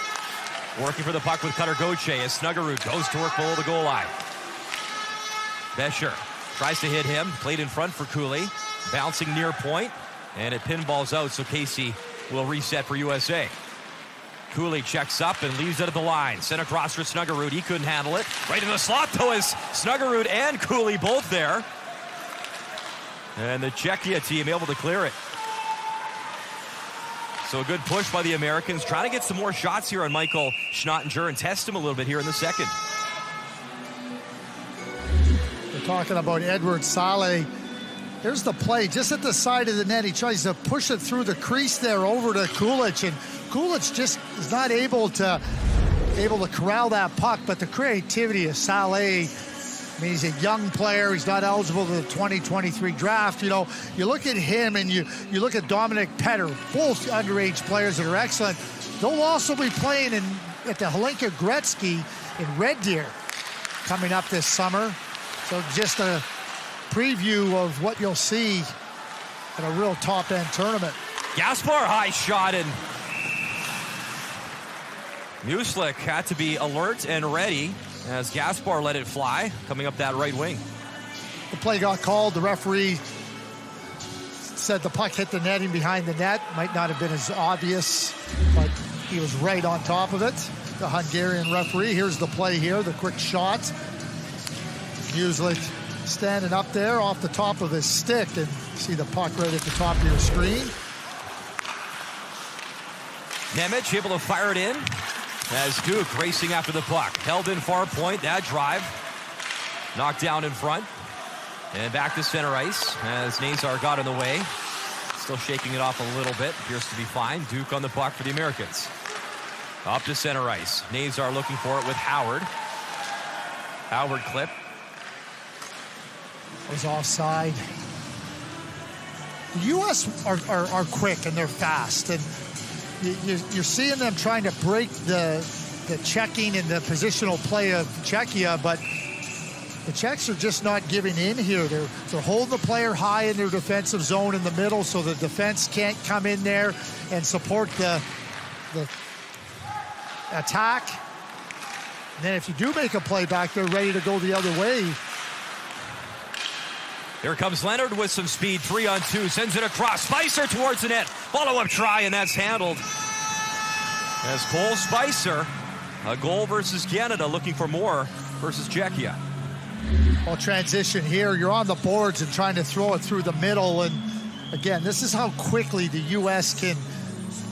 working for the puck with Cutter Gauthier as Snuggerud goes to work below the goal line. Bescher tries to hit him. Played in front for Cooley. Bouncing near point, and it pinballs out, so Casey will reset for USA. Cooley checks up and leaves it at the line. Sent across for Snuggerud. He couldn't handle it. Right in the slot, though, is Snuggerud and Cooley both there. And the Cechia team able to clear it. So a good push by the Americans, trying to get some more shots here on Michael Schnottinger and test him a little bit here in the second. talking about Edward Saleh. Here's the play, just at the side of the net. He tries to push it through the crease there over to Kulich, and Kulich just is not able to corral that puck. But the creativity of Saleh, I mean, he's a young player. He's not eligible to the 2023 draft. You know, you look at him and you look at Dominic Petter, both underage players that are excellent. They'll also be playing at the Hlinka Gretzky in Red Deer coming up this summer. So just a preview of what you'll see in a real top-end tournament. Gaspar, high shot, and Muslik had to be alert and ready as Gaspar let it fly, coming up that right wing. The play got called. The referee said the puck hit the netting behind the net. Might not have been as obvious, but he was right on top of it. The Hungarian referee. Here's the play here, the quick shot. Muslik standing up there off the top of his stick, and see the puck right at the top of your screen. Nemec able to fire it in as Duke racing after the puck. Held in far point, that drive. Knocked down in front. And back to center ice as Nazar got in the way. Still shaking it off a little bit. Appears to be fine. Duke on the puck for the Americans. Up to center ice. Nazar looking for it with Howard. Howard clip. Was offside. The U.S. are quick and they're fast, and you're seeing them trying to break the checking and the positional play of Cechia, but the Czechs are just not giving in here. They're holding the player high in their defensive zone in the middle, so the defense can't come in there and support the attack. And then if you do make a play back, they're ready to go the other way. Here comes Leonard with some speed, 3-on-2, sends it across. Spicer towards the net. Follow-up try, and that's handled. As Cole Spicer, a goal versus Canada, looking for more versus Cechia. Well, transition here. You're on the boards and trying to throw it through the middle. And again, this is how quickly the U.S. can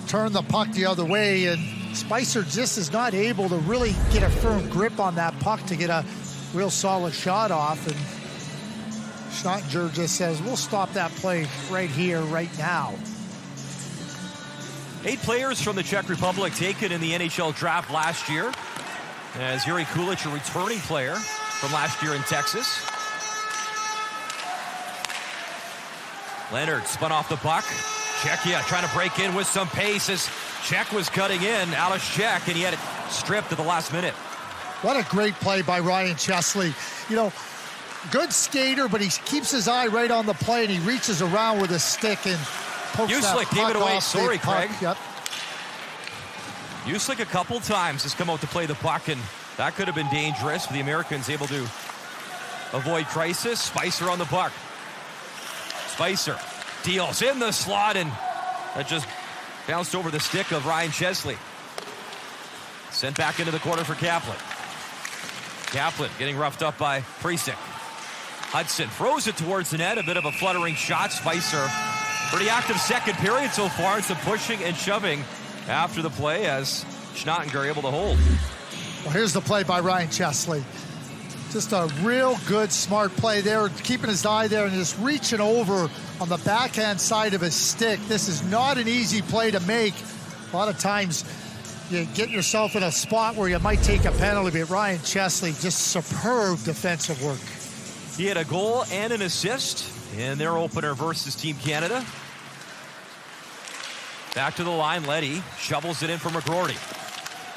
turn the puck the other way. And Spicer just is not able to really get a firm grip on that puck to get a real solid shot off. And Schnottinger just says, we'll stop that play right here, right now. 8 players from the Czech Republic taken in the NHL draft last year. As Yuri Kulich, a returning player from last year in Texas. Leonard spun off the puck. Cechia trying to break in with some pace as Czech was cutting in. Alex Czech, and he had it stripped at the last minute. What a great play by Ryan Chesley. You know, good skater, but he keeps his eye right on the play, and he reaches around with his stick and pokes that puck gave it away. off. Sorry, Craig. Yep. Uslick a couple times has come out to play the puck, and that could have been dangerous. The Americans able to avoid crisis. Spicer on the puck. Spicer deals in the slot, and that just bounced over the stick of Ryan Chesley. Sent back into the corner for Kaplan. Kaplan getting roughed up by Priesic. Hudson throws it towards the net. A bit of a fluttering shot. Spicer, pretty active second period so far. And some pushing and shoving after the play as Schnottinger able to hold. Well, here's the play by Ryan Chesley. Just a real good, smart play there. Keeping his eye there and just reaching over on the backhand side of his stick. This is not an easy play to make. A lot of times you get yourself in a spot where you might take a penalty, but Ryan Chesley, just superb defensive work. He had a goal and an assist in their opener versus Team Canada. Back to the line, Leddy shovels it in for McGroarty.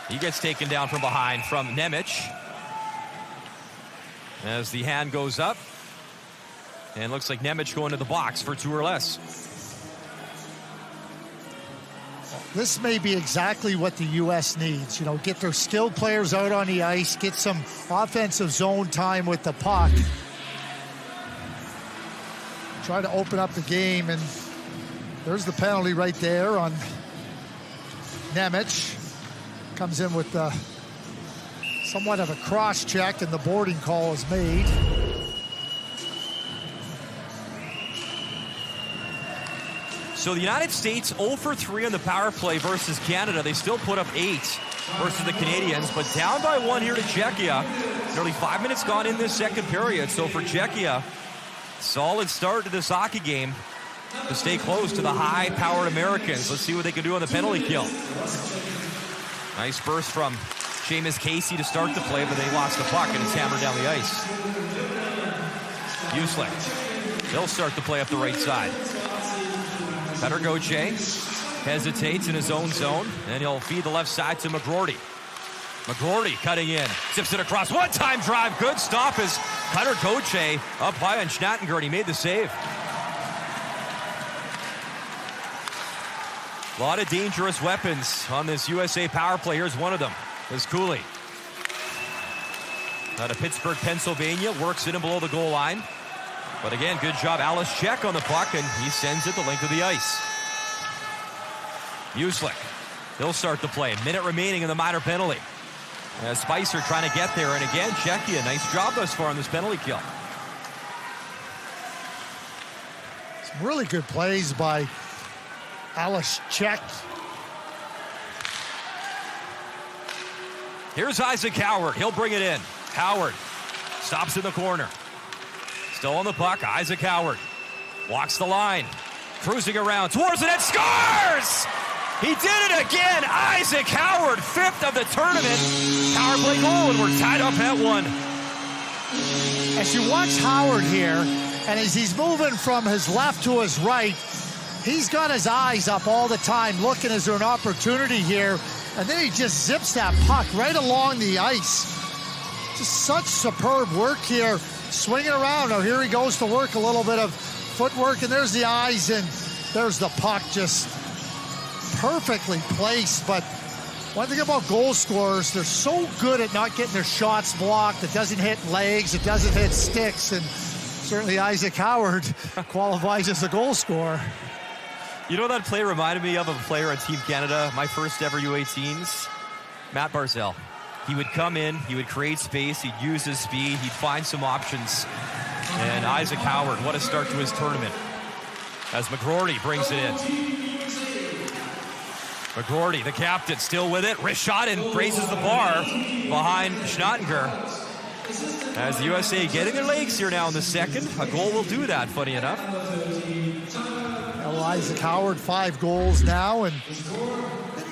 He gets taken down from behind from Nemec. As the hand goes up. And looks like Nemec going to the box for 2 or less. This may be exactly what the U.S. needs. You know, get their skilled players out on the ice, get some offensive zone time with the puck. Try to open up the game, and there's the penalty right there on Nemec. Comes in with somewhat of a cross check, and the boarding call is made. So the United States 0 for 3 on the power play versus Canada. They still put up 8 versus the Canadians, but down by 1 here to Cechia. Nearly 5 minutes gone in this second period, so for Cechia, solid start to this hockey game to stay close to the high-powered Americans. Let's see what they can do on the penalty kill. Nice burst from Seamus Casey to start the play, but they lost the puck and it's hammered down the ice. Uslick, he'll start the play up the right side. Peter Gauthier hesitates in his own zone, and he'll feed the left side to McGroarty. McGroarty cutting in, zips it across, one-time drive, good stop as Peter Gauthier up high on Schnattenger, and he made the save. A lot of dangerous weapons on this USA power play. Here's one of them, is Cooley. Out of Pittsburgh, Pennsylvania, works in and below the goal line. But again, good job, Alice Check on the puck, and he sends it the length of the ice. Uslick, he'll start the play. Minute remaining in the minor penalty. Spicer trying to get there, and again, Cechia, nice job thus far on this penalty kill. Some really good plays by Alice Check. Here's Isaac Howard. He'll bring it in. Howard stops in the corner. Still on the puck. Isaac Howard walks the line. Cruising around towards the net. Scores! He did it again. Isaac Howard, 5th of the tournament. Power play goal, and we're tied up at 1. As you watch Howard here, and as he's moving from his left to his right, he's got his eyes up all the time, looking, is there an opportunity here? And then he just zips that puck right along the ice. Just such superb work here, swinging around. Now here he goes to work a little bit of footwork, and there's the eyes, and there's the puck, just perfectly placed. But one thing about goal scorers, they're so good at not getting their shots blocked. It doesn't hit legs, it doesn't hit sticks, and certainly Isaac Howard qualifies as a goal scorer. You know, that play reminded me of a player on Team Canada, my first ever U18s, Matt Barzell. He would come in, he would create space, he'd use his speed, he'd find some options. And Isaac Howard, what a start to his tournament, as McGroarty brings it in. McGroarty, the captain, still with it. Wrist shot and raises the bar behind Schnattenger. As the USA getting their legs here now in the second. A goal will do that, funny enough. Well, Isaac Howard, 5 goals now, and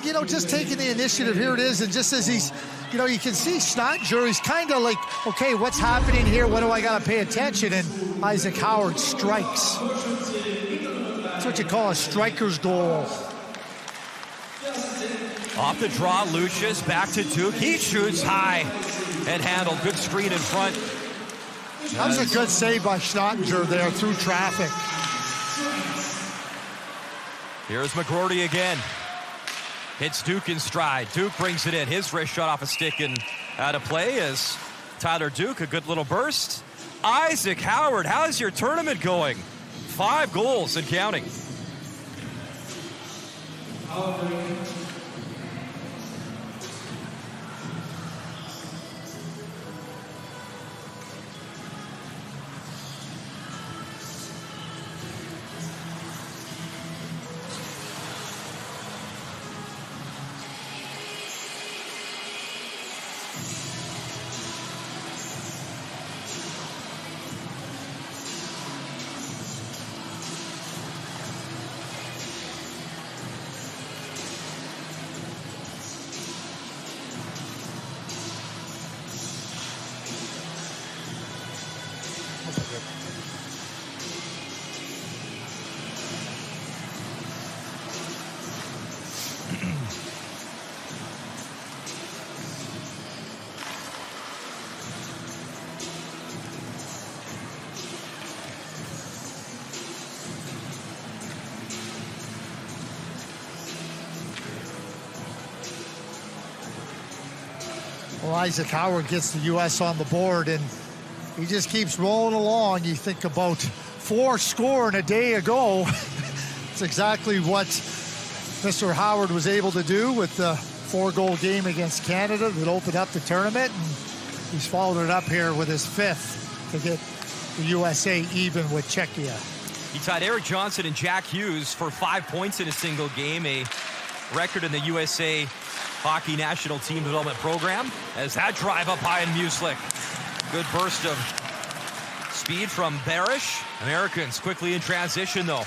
you know, just taking the initiative. Here it is, and just as he's, you know, you can see Schnattenger, he's kind of like, okay, what's happening here? What do I got to pay attention? And Isaac Howard strikes. That's what you call a striker's goal. Off the draw, Lucius, back to Duke. He shoots high and handled. Good screen in front. That was a good save by Schnattenger there through traffic. Here's McGroarty again. Hits Duke in stride. Duke brings it in. His wrist shot off a stick and out of play as Tyler Duke, a good little burst. Isaac Howard, how's your tournament going? 5 goals and counting. Well, Isaac Howard gets the U.S. on the board, and he just keeps rolling along. You think about 4 scoring a day ago. It's exactly what Mr. Howard was able to do with the 4-goal game against Canada that opened up the tournament. And he's followed it up here with his 5th to get the USA even with Cechia. He tied Eric Johnson and Jack Hughes for 5 points in a single game, a record in the USA Hockey National Team Development Program. As that drive up high in Muslik. Good burst of speed from Barish. Americans quickly in transition, though.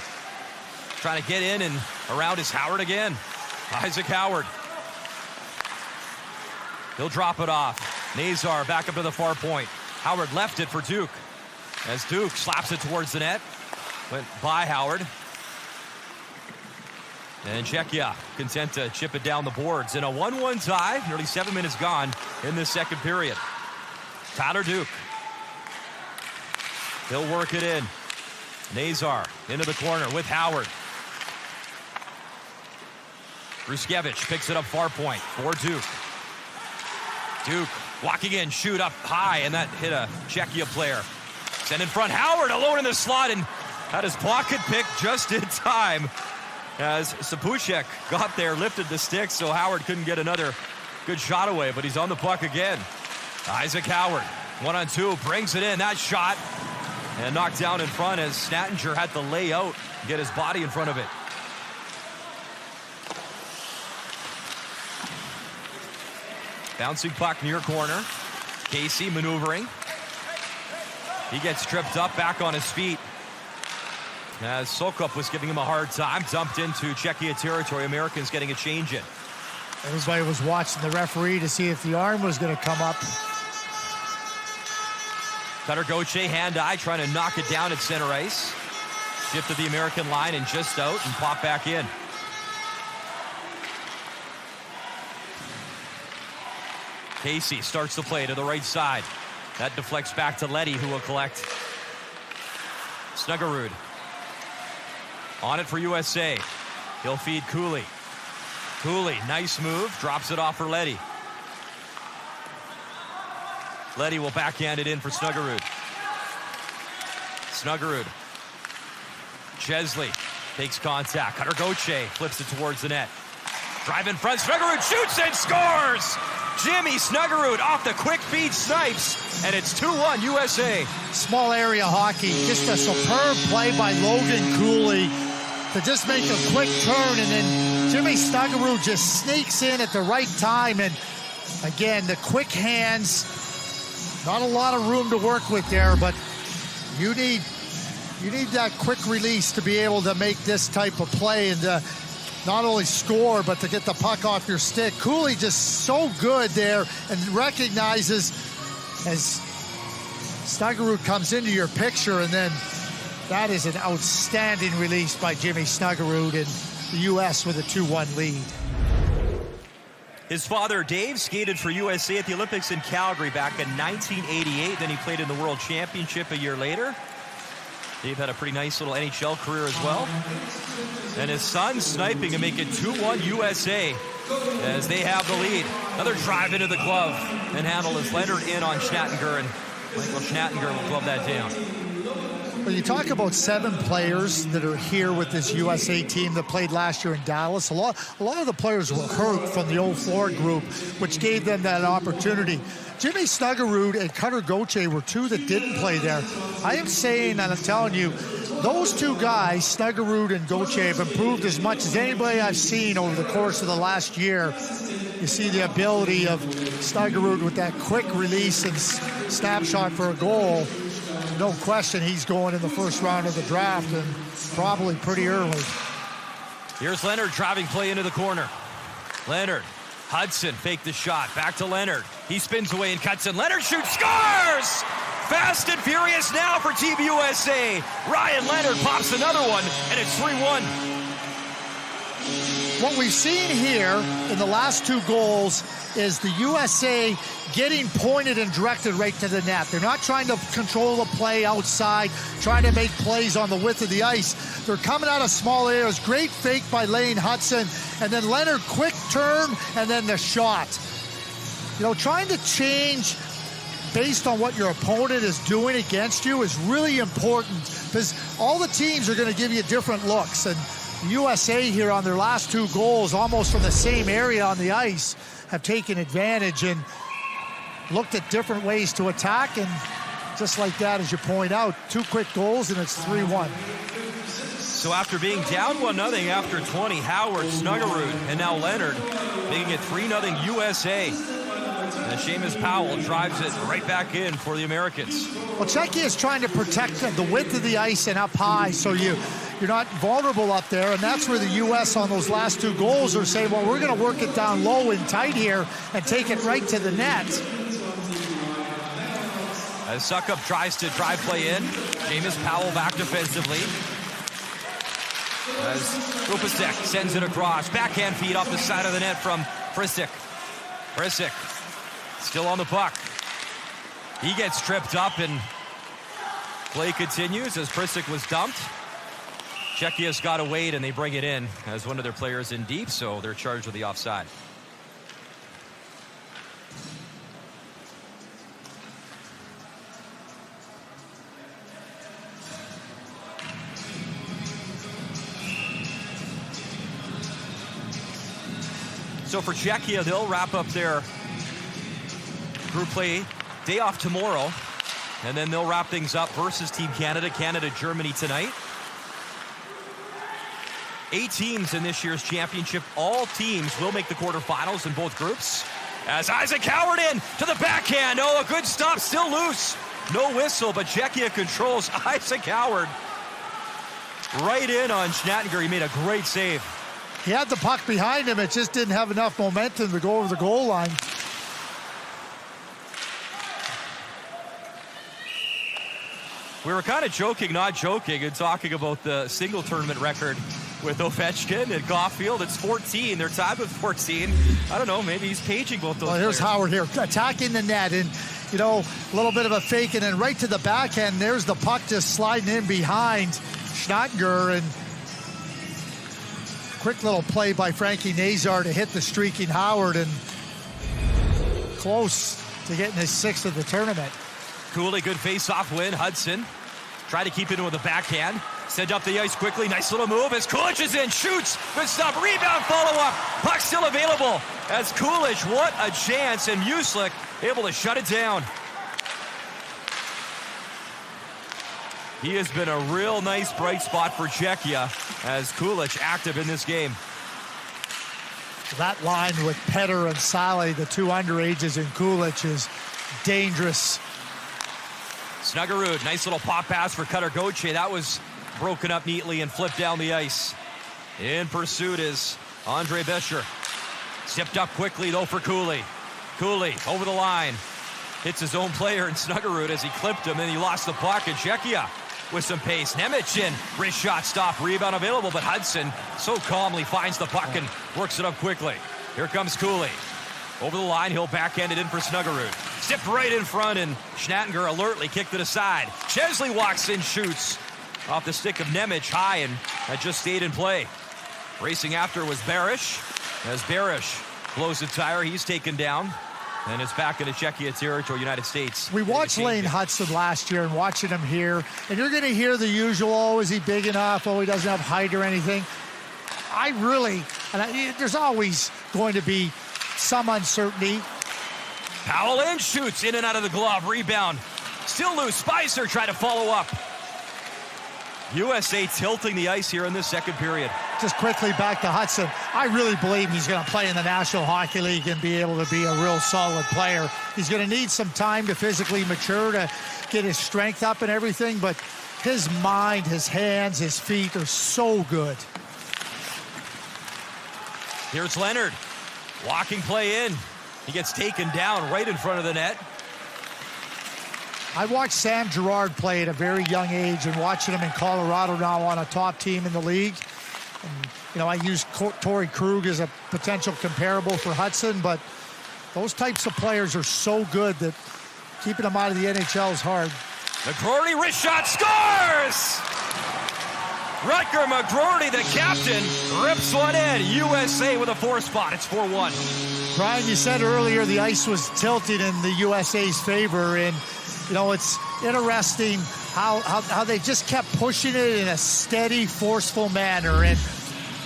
Trying to get in and around is Howard again. Isaac Howard. He'll drop it off. Nazar back up to the far point. Howard left it for Duke. As Duke slaps it towards the net. Went by Howard. And Cechia content to chip it down the boards. In a 1-1 tie, nearly 7 minutes gone in this second period. Tyler Duke. He'll work it in. Nazar into the corner with Howard. Ruskevich picks it up far point for Duke. Duke walking in, shoot up high, and that hit a Cechia player. Send in front, Howard alone in the slot, and had his pocket pick just in time as Sapushek got there, lifted the stick, so Howard couldn't get another good shot away, but he's on the puck again. Isaac Howard, 1-on-2, brings it in, that shot, and knocked down in front as Snattinger had to lay out, get his body in front of it. Bouncing puck near corner. Casey maneuvering. He gets tripped up, back on his feet. As Sokop was giving him a hard time, dumped into Czechia territory. Americans getting a change in. Everybody was watching the referee to see if the arm was going to come up. Cutter Gauthier, hand-eye, trying to knock it down at center ice. Shifted the American line and just out and popped back in. Casey starts the play to the right side. That deflects back to Leddy, who will collect. Snuggerud. On it for USA. He'll feed Cooley. Cooley, nice move. Drops it off for Leddy. Leddy will backhand it in for Snuggerud. Snuggerud. Chesley takes contact. Cutter Gauthier flips it towards the net. Drive in front. Snuggerud shoots and scores! Jimmy Snuggerud off the quick feed snipes, and it's 2-1 USA. Small area hockey, just a superb play by Logan Cooley to just make a quick turn, and then Jimmy Snuggerud just sneaks in at the right time, and again, the quick hands, not a lot of room to work with there, but you need that quick release to be able to make this type of play and not only score, but to get the puck off your stick. Cooley just so good there and recognizes as Snuggerud comes into your picture, and then that is an outstanding release by Jimmy Snuggerud, and the U.S. with a 2-1 lead. His father, Dave, skated for USA at the Olympics in Calgary back in 1988. Then he played in the World Championship a year later. Dave had a pretty nice little NHL career as well. And his son sniping to make it 2-1 USA as they have the lead. Another drive into the glove and handle is Leonard in on Schnattinger, and Michael Schnattinger will glove that down. Well, you talk about 7 players that are here with this USA team that played last year in Dallas. A lot of the players were hurt from the old Florida group, which gave them that opportunity. Jimmy Snuggerud and Cutter Gauthier were 2 that didn't play there. I am saying, and I'm telling you, those 2 guys, Snuggerud and Gauthier, have improved as much as anybody I've seen over the course of the last year. You see the ability of Snuggerud with that quick release and snapshot for a goal. No question he's going in the first round of the draft, and probably pretty early. Here's Leonard driving play into the corner. Leonard. Hudson faked the shot. Back to Leonard. He spins away and cuts in. Leonard shoots, scores! Fast and furious now for Team USA. Ryan Leonard pops another one, and it's 3-1. What we've seen here in the last 2 goals is the USA getting pointed and directed right to the net. They're not trying to control the play outside, trying to make plays on the width of the ice. They're coming out of small areas. Great fake by Lane Hudson, and then Leonard, quick turn, and then the shot. You know, trying to change based on what your opponent is doing against you is really important, because all the teams are going to give you different looks, and USA here on their last 2 goals, almost from the same area on the ice, have taken advantage and looked at different ways to attack, and just like that, as you point out, 2 quick goals, and it's 3-1. So after being down 1-0 after 20, Howard, Snuggerud, and now Leonard making it 3-0 USA. And Seamus Powell drives it right back in for the Americans. Well, Cechia is trying to protect the width of the ice and up high, so you're not vulnerable up there, and that's where the U.S. on those last 2 goals are saying, well, we're going to work it down low and tight here and take it right to the net. As Suckup tries to drive play in, Seamus Powell back defensively. As Rupasek sends it across, backhand feed off the side of the net from Prisic. Prisic still on the puck. He gets tripped up and play continues as Prisic was dumped. Czechia's got to wait and they bring it in as one of their players in deep, so they're charged with the offside. So for Cechia, they'll wrap up their group play day off tomorrow, and then they'll wrap things up versus Team Canada. Canada, Germany tonight. 8 teams in this year's championship. All teams will make the quarterfinals in both groups. As Isaac Howard in to the backhand. Oh, a good stop, still loose. No whistle, but Cechia controls Isaac Howard right in on Schnattinger. He made a great save. He had the puck behind him. It just didn't have enough momentum to go over the goal line. We were kind of joking, not joking, and talking about the single tournament record with Ovechkin and Caulfield. It's 14. They're tied with 14. I don't know, maybe he's paging both those Here's players. Howard here, attacking the net, and, you know, a little bit of a fake, and then right to the backhand. There's the puck just sliding in behind Schnattinger, and quick little play by Frankie Nazar to hit the streaking Howard, and close to getting his 6th of the tournament. Cooley, good face-off win. Hudson try to keep it in with a backhand. Send up the ice quickly. Nice little move as Coolidge is in. Shoots. Good stop. Rebound. Follow-up. Puck still available as Coolidge. What a chance. And Muslik able to shut it down. He has been a real nice bright spot for Cechia as Coolidge active in this game. That line with Petter and Sally, the 2 underages in Coolidge, is dangerous. Snuggerud, nice little pop pass for Cutter Gauthier. That was broken up neatly and flipped down the ice. In pursuit is Andre Bescher. Stepped up quickly though for Cooley. Cooley over the line. Hits his own player in Snuggerud as he clipped him and he lost the puck. And Cechia with some pace. Nemec in, wrist shot stop, rebound available, but Hudson so calmly finds the puck and works it up quickly. Here comes Cooley. Over the line, he'll backhand it in for Snuggerud. Stepped right in front, and Schnattinger alertly kicked it aside. Chesley walks in, shoots off the stick of Nemec high, and that just stayed in play. Racing after was Barish. As Barish blows the tire, he's taken down. And it's back into Czechia territory, United States. We watched Lane Hudson last year and watching him here, and you're going to hear the usual, oh, is he big enough? Oh, he doesn't have height or anything. There's always going to be some uncertainty. Powell in, shoots in and out of the glove, rebound. Still loose, Spicer trying to follow up. USA tilting the ice here in this second period. Just quickly back to Hudson. I really believe he's going to play in the National Hockey League and be able to be a real solid player. He's going to need some time to physically mature, to get his strength up and everything, but his mind, his hands, his feet are so good. Here's Leonard. Walking play in. He gets taken down right in front of the net. I watched Sam Girard play at a very young age, and watching him in Colorado now on a top team in the league. And, you know, I use Torrey Krug as a potential comparable for Hudson, but those types of players are so good that keeping them out of the NHL is hard. McGroarty, wrist shot, scores! Rutger McGroarty, the captain, rips one in. USA with a 4 spot. It's 4-1. Brian, you said earlier the ice was tilted in the USA's favor, and you know, it's interesting how they just kept pushing it in a steady, forceful manner. And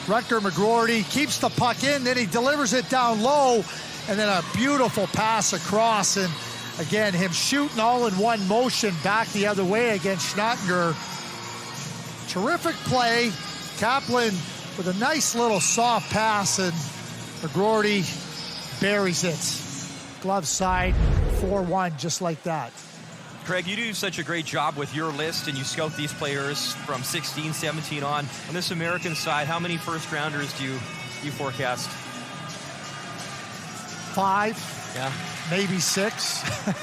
Rutger McGroarty keeps the puck in, then he delivers it down low, and then a beautiful pass across. And again, him shooting all in one motion back the other way against Schnattinger. Terrific play, Kaplan with a nice little soft pass, and McGroarty buries it. Glove side, 4-1, just like that. Craig, you do such a great job with your list, and you scout these players from 16, 17 on. On this American side, how many first-rounders do you forecast? 5, yeah, maybe 6. Yeah.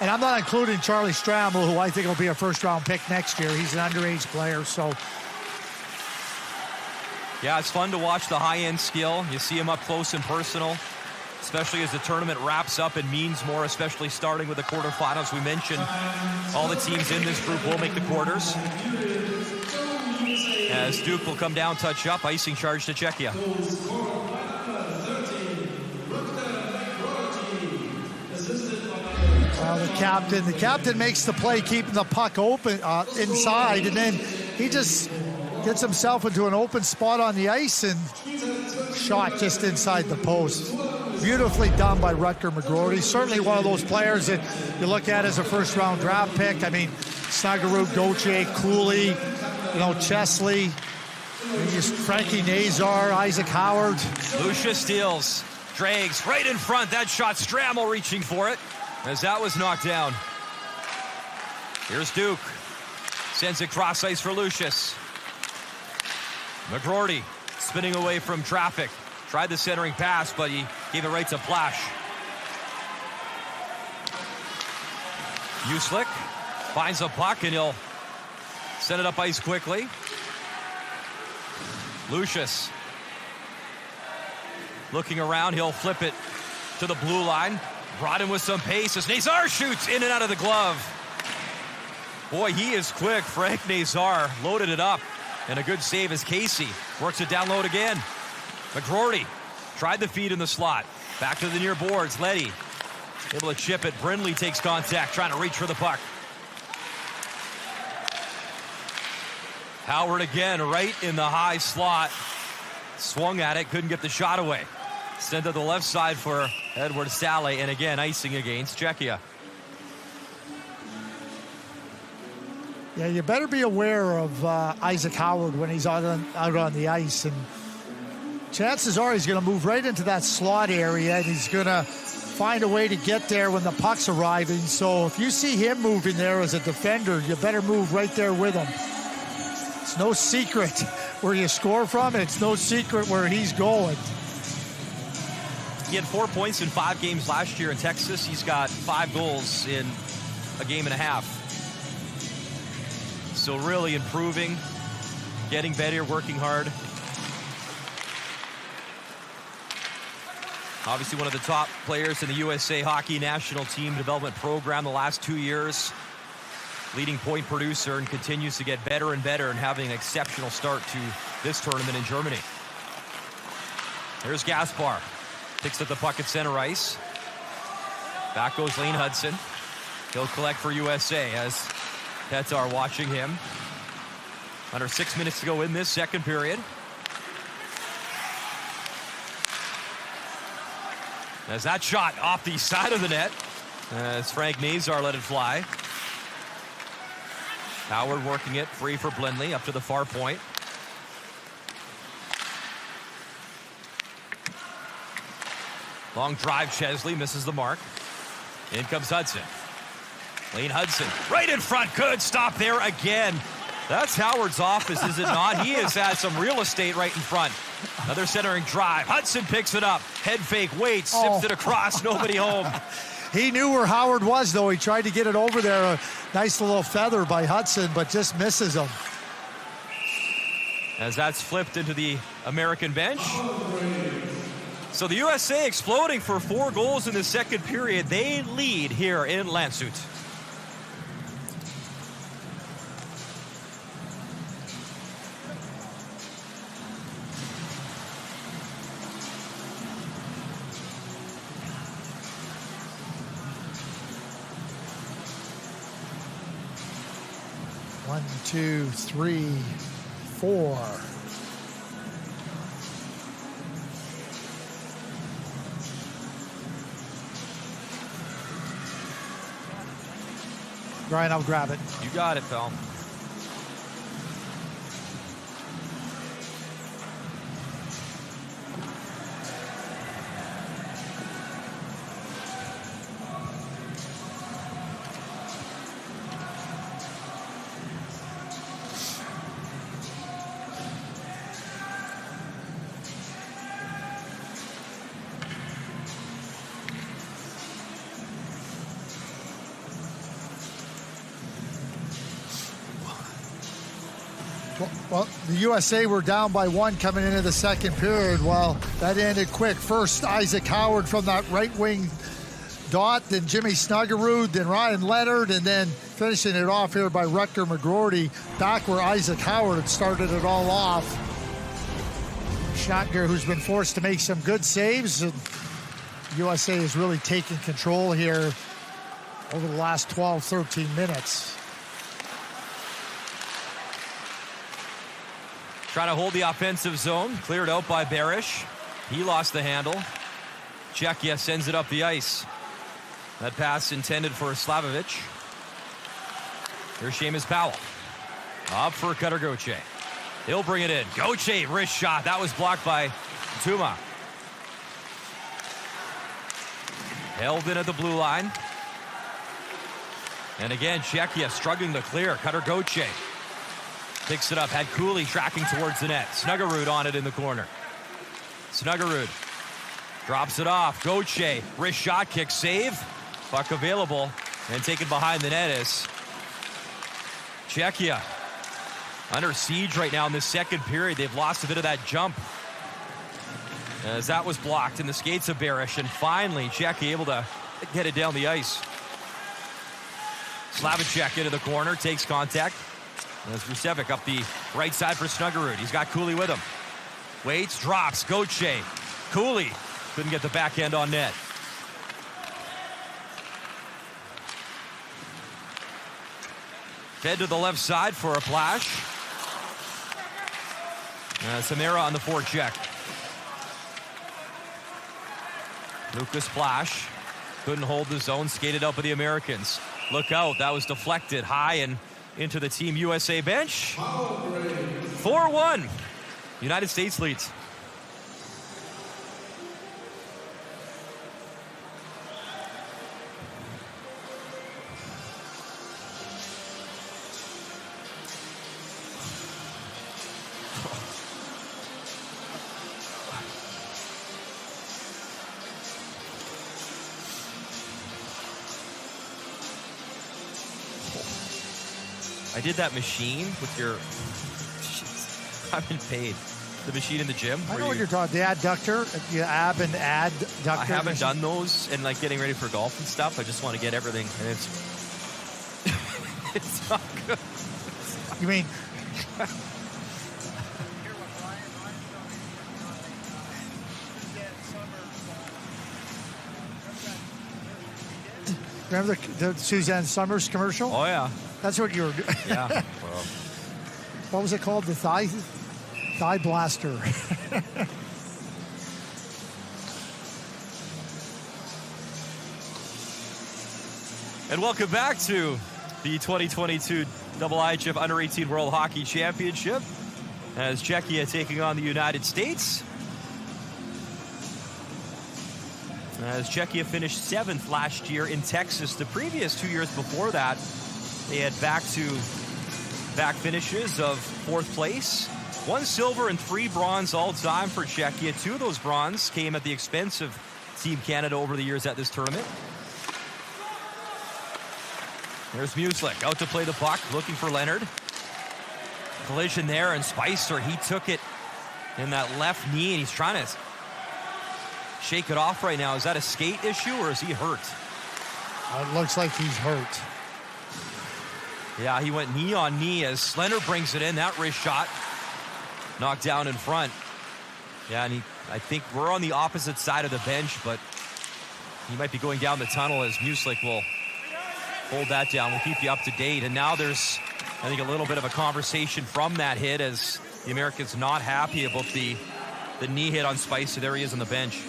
And I'm not including Charlie Stramel, who I think will be a first-round pick next year. He's an underage player, so. Yeah, it's fun to watch the high-end skill. You see him up close and personal, especially as the tournament wraps up and means more, especially starting with the quarterfinals. We mentioned all the teams in this group will make the quarters. As Duke will come down, touch up, icing charge to Cechia. Well, the captain makes the play, keeping the puck open inside, and then he just gets himself into an open spot on the ice and shot just inside the post. Beautifully done by Rutger McGroarty. Certainly one of those players that you look at as a first-round draft pick. I mean, Snuggerud, Gauthier, Cooley, Chesley, Frankie Nazar, Isaac Howard. Lucius steals, drags right in front. That shot, Stramel reaching for it as that was knocked down. Here's Duke. Sends it cross ice for Lucius. McGroarty spinning away from traffic. Tried the centering pass, but he gave it right to Flash. Uslick finds a puck, and he'll send it up ice quickly. Lucius looking around. He'll flip it to the blue line. Brought in with some pace as Nazar shoots in and out of the glove. Boy, he is quick. Frank Nazar loaded it up. And a good save as Casey works it down low again. McGroarty tried the feed in the slot. Back to the near boards. Leddy able to chip it. Brindley takes contact, trying to reach for the puck. Howard again, right in the high slot. Swung at it, couldn't get the shot away. Sent to the left side for Edward Sale, and again, icing against Cechia. Yeah, you better be aware of Isaac Howard when he's out on the ice, and chances are he's going to move right into that slot area, and he's going to find a way to get there when the puck's arriving. So if you see him moving there as a defender, you better move right there with him. It's no secret where you score from. It's no secret where he's going. He had 4 points in 5 games last year in Texas. He's got 5 goals in a game and a half. So really improving, getting better, working hard. Obviously one of the top players in the USA Hockey National Team Development Program the last 2 years. Leading point producer, and continues to get better and better and having an exceptional start to this tournament in Germany. Here's Gaspar. Picks up the puck at center ice. Back goes Lane Hudson. He'll collect for USA as Petar watching him. Under 6 minutes to go in this second period. As that shot off the side of the net, as Frank Nazar let it fly. Howard working it free for Blindley up to the far point. Long drive, Chesley misses the mark. In comes Hudson. Lane Hudson right in front. Good stop there again. That's Howard's office, is it not? He has had some real estate right in front. Another centering drive. Hudson picks it up. Head fake, waits, sips it across. Nobody home. He knew where Howard was, though. He tried to get it over there. A nice little feather by Hudson, but just misses him. As that's flipped into the American bench. So the USA exploding for 4 goals in the second period. They lead here in Landshut. One, two, three, four. Brian, I'll grab it. You got it, pal. Well, the USA were down by 1 coming into the second period. Well, that ended quick. First, Isaac Howard from that right wing dot, then Jimmy Snuggerud, then Ryan Leonard, and then finishing it off here by Rutger McGroarty, back where Isaac Howard had started it all off. Schatger, who's been forced to make some good saves, and USA is really taking control here over the last 12, 13 minutes. Trying to hold the offensive zone. Cleared out by Barish. He lost the handle. Cechia sends it up the ice. That pass intended for Slavovic. Here's Seamus Powell. Up for Cutter Gauthier. He'll bring it in. Gauthier, wrist shot. That was blocked by Tuma. Held in at the blue line. And again, Cechia struggling to clear. Cutter Gauthier picks it up. Had Cooley tracking towards the net. Snuggerud on it in the corner. Snuggerud drops it off. Gauthier, wrist shot, kick, save. Puck available and taken behind the net is Cechia. Under siege right now in this second period. They've lost a bit of that jump as that was blocked in the skates of Barish. And finally, Cechia able to get it down the ice. Slavicek into the corner, takes contact. As Rusevic up the right side for Snuggerud. He's got Cooley with him. Waits, drops, Gauthier. Cooley couldn't get the backhand on net. Fed to the left side for a flash. Samara on the forecheck. Lucas Plash couldn't hold the zone, skated out by the Americans. Look out, that was deflected high and into the Team USA bench. 4-1. United States leads. I did that machine with your... I've been paid. The machine in the gym. I know what you're talking. The adductor, the ab and adductor. I haven't done those and like getting ready for golf and stuff. I just want to get everything, and it's it's not good. You mean? Remember the Suzanne Summers commercial? Oh yeah. That's what you were doing. Yeah. Well. What was it called? The thigh blaster. And welcome back to the 2022 IHF Under-18 World Hockey Championship as Cechia taking on the United States. As Cechia finished 7th last year in Texas. The previous 2 years before that, they had back-to-back finishes of 4th place. 1 silver and 3 bronze all-time for Cechia. 2 of those bronze came at the expense of Team Canada over the years at this tournament. There's Muslik out to play the puck, looking for Leonard. Collision there, and Spicer, he took it in that left knee, and he's trying to shake it off right now. Is that a skate issue, or is he hurt? It looks like he's hurt. Yeah, he went knee on knee as Leonard brings it in. That wrist shot knocked down in front. Yeah, and I think we're on the opposite side of the bench, but he might be going down the tunnel as Muslik will hold that down. We'll keep you up to date. And now there's, I think, a little bit of a conversation from that hit as the Americans not happy about the knee hit on Spicer. There he is on the bench.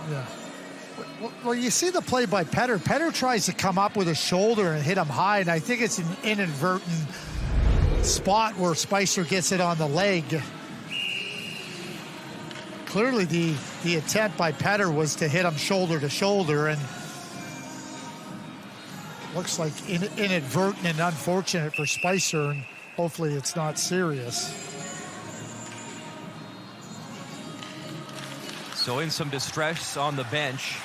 Yeah. Well, you see the play by Petter. Petter tries to come up with a shoulder and hit him high, and I think it's an inadvertent spot where Spicer gets it on the leg. Clearly, the attempt by Petter was to hit him shoulder to shoulder, and looks like inadvertent and unfortunate for Spicer, and hopefully it's not serious. So in some distress on the bench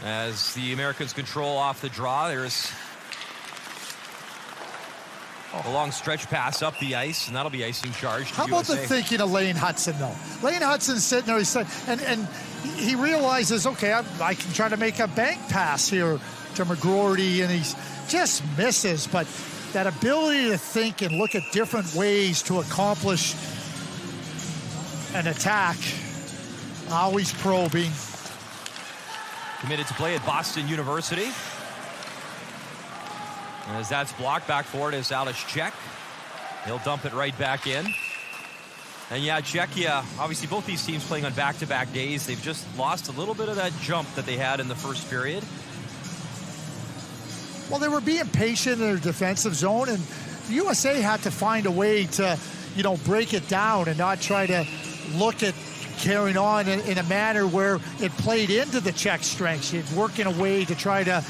As the Americans control off the draw, there's a long stretch pass up the ice, and that'll be icing charge to How about USA. the thinking of Lane Hudson, though? Lane Hudson's sitting there, and he realizes, okay, I can try to make a bank pass here to McGroarty, and he just misses. But that ability to think and look at different ways to accomplish an attack, always probing. Committed to play at Boston University. As that's blocked, back forward is Alex Cech. He'll dump it right back in. And yeah, Cechia, obviously both these teams playing on back-to-back days. They've just lost a little bit of that jump that they had in the first period. Well, they were being patient in their defensive zone, and the USA had to find a way to, break it down and not try to look at carrying on in a manner where it played into the Czech strengths. You'd work in a way to try to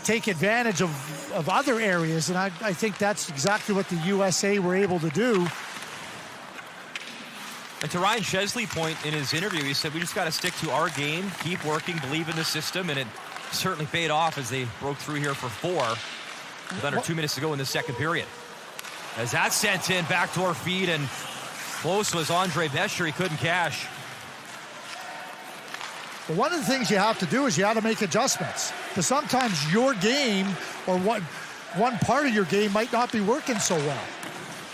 take advantage of other areas, and I think that's exactly what the USA were able to do. And to Ryan Chesley's point in his interview, he said, we just got to stick to our game, keep working, believe in the system, and it certainly paid off as they broke through here for 4 with under 2 minutes to go in the second period. As that's sent in, backdoor feed, and close was Andre Bescher. He couldn't cash. But one of the things you have to do is you have to make adjustments. Because sometimes your game or one part of your game might not be working so well.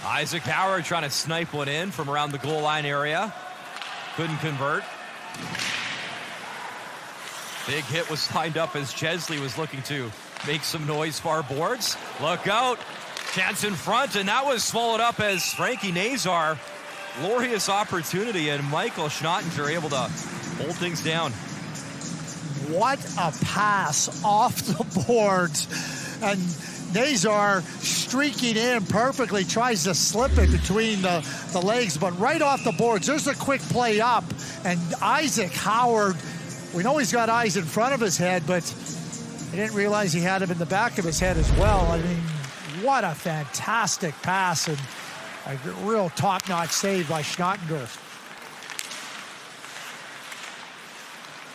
Isaac Howard trying to snipe one in from around the goal line area. Couldn't convert. Big hit was lined up as Chesley was looking to make some noise far boards. Look out. Chance in front, and that was swallowed up as Frankie Nazar. Glorious opportunity, and Michael Schnottinger able to hold things down. What a pass off the boards. And Nazar streaking in perfectly, tries to slip it between the legs, but right off the boards. There's a quick play up, and Isaac Howard, we know he's got eyes in front of his head, but I didn't realize he had him in the back of his head as well. I mean, what a fantastic pass, and a real top-notch save by Schnottinger.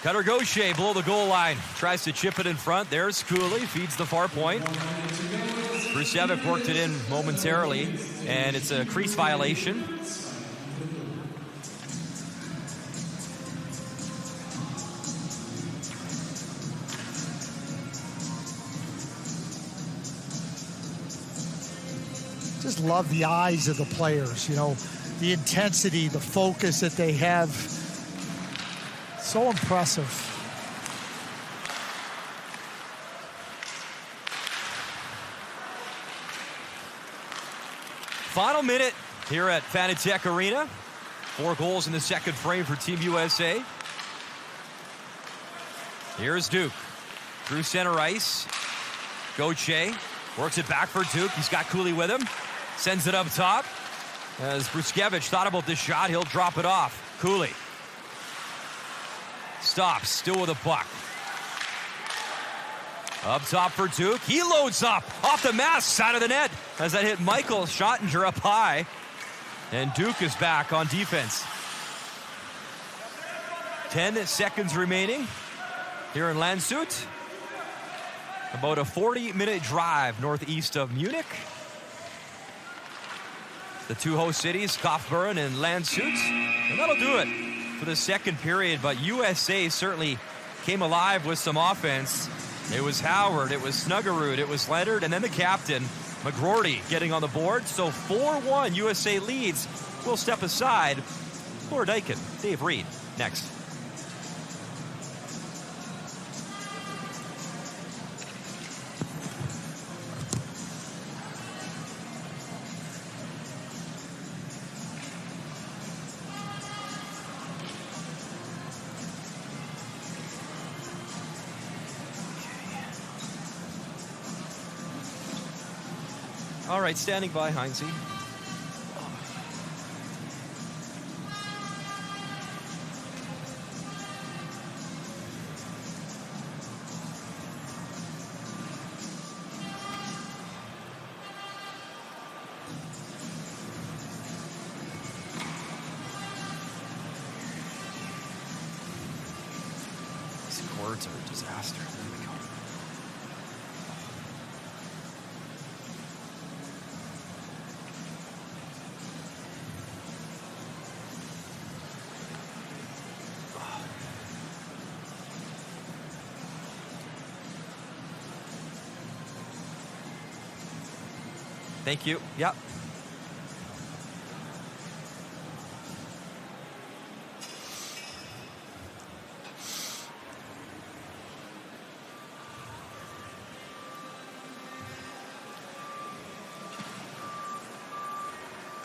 Cutter Gaucher below the goal line. Tries to chip it in front. There's Cooley. Feeds the far point. Brucevic worked it in momentarily, and it's a crease violation. Just love the eyes of the players, the intensity, the focus that they have. So impressive. Final minute here at Fanatec Arena. 4 goals in the second frame for Team USA. Here's Duke. Through center ice. Gauthier works it back for Duke. He's got Cooley with him. Sends it up top. As Bruskevich thought about this shot, he'll drop it off. Cooley. Stops, still with a puck. Up top for Duke. He loads up off the mask side of the net as that hit Michael Schnottinger up high. And Duke is back on defense. 10 seconds remaining here in Landshut. About a 40-minute drive northeast of Munich. The 2 host cities, Kaufbeuren and Landshut. And that'll do it for the second period, but USA certainly came alive with some offense. It was Howard, it was Snuggerud, it was Leonard, and then the captain, McGroarty, getting on the board. So 4-1 USA leads. We'll step aside. Laura Dykin, Dave Reed, next. All right, standing by, Heinze. words are a disaster. There we go. Thank you. Yep.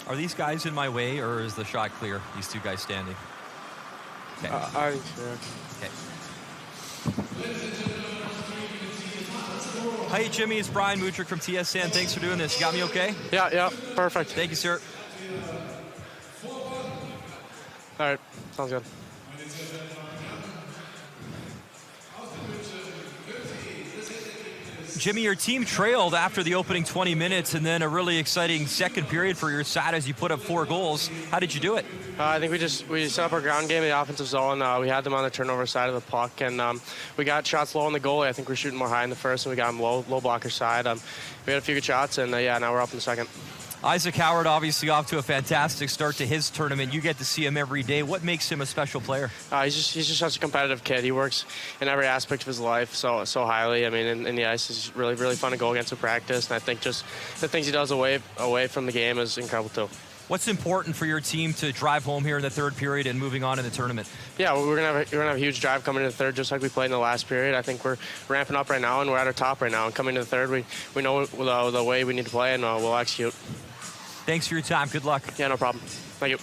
Are these guys in my way, or is the shot clear? These two guys standing. Okay. I think so. Okay. Hi, Jimmy. It's Brian Mutrick from TSN. Thanks for doing this. You got me okay? Yeah, perfect. Thank you, sir. All right, sounds good. Jimmy, your team trailed after the opening 20 minutes and then a really exciting second period for your side as you put up 4 goals. How did you do it? I think we set up our ground game in the offensive zone. We had them on the turnover side of the puck, and we got shots low on the goalie. I think we're shooting more high in the first, and we got them low blocker side. We had a few good shots, and now we're up in the second. Isaac Howard obviously off to a fantastic start to his tournament. You get to see him every day. What makes him a special player? He's just such a competitive kid. He works in every aspect of his life so highly. I mean, in the ice is really, really fun to go against in practice, and I think just the things he does away from the game is incredible too. What's important for your team to drive home here in the third period and moving on in the tournament? Yeah, we're gonna have a huge drive coming into the third, just like we played in the last period. I think we're ramping up right now, and we're at our top right now. And coming to the third, we know the way we need to play, and we'll execute. Thanks for your time. Good luck. Yeah, no problem. Thank you.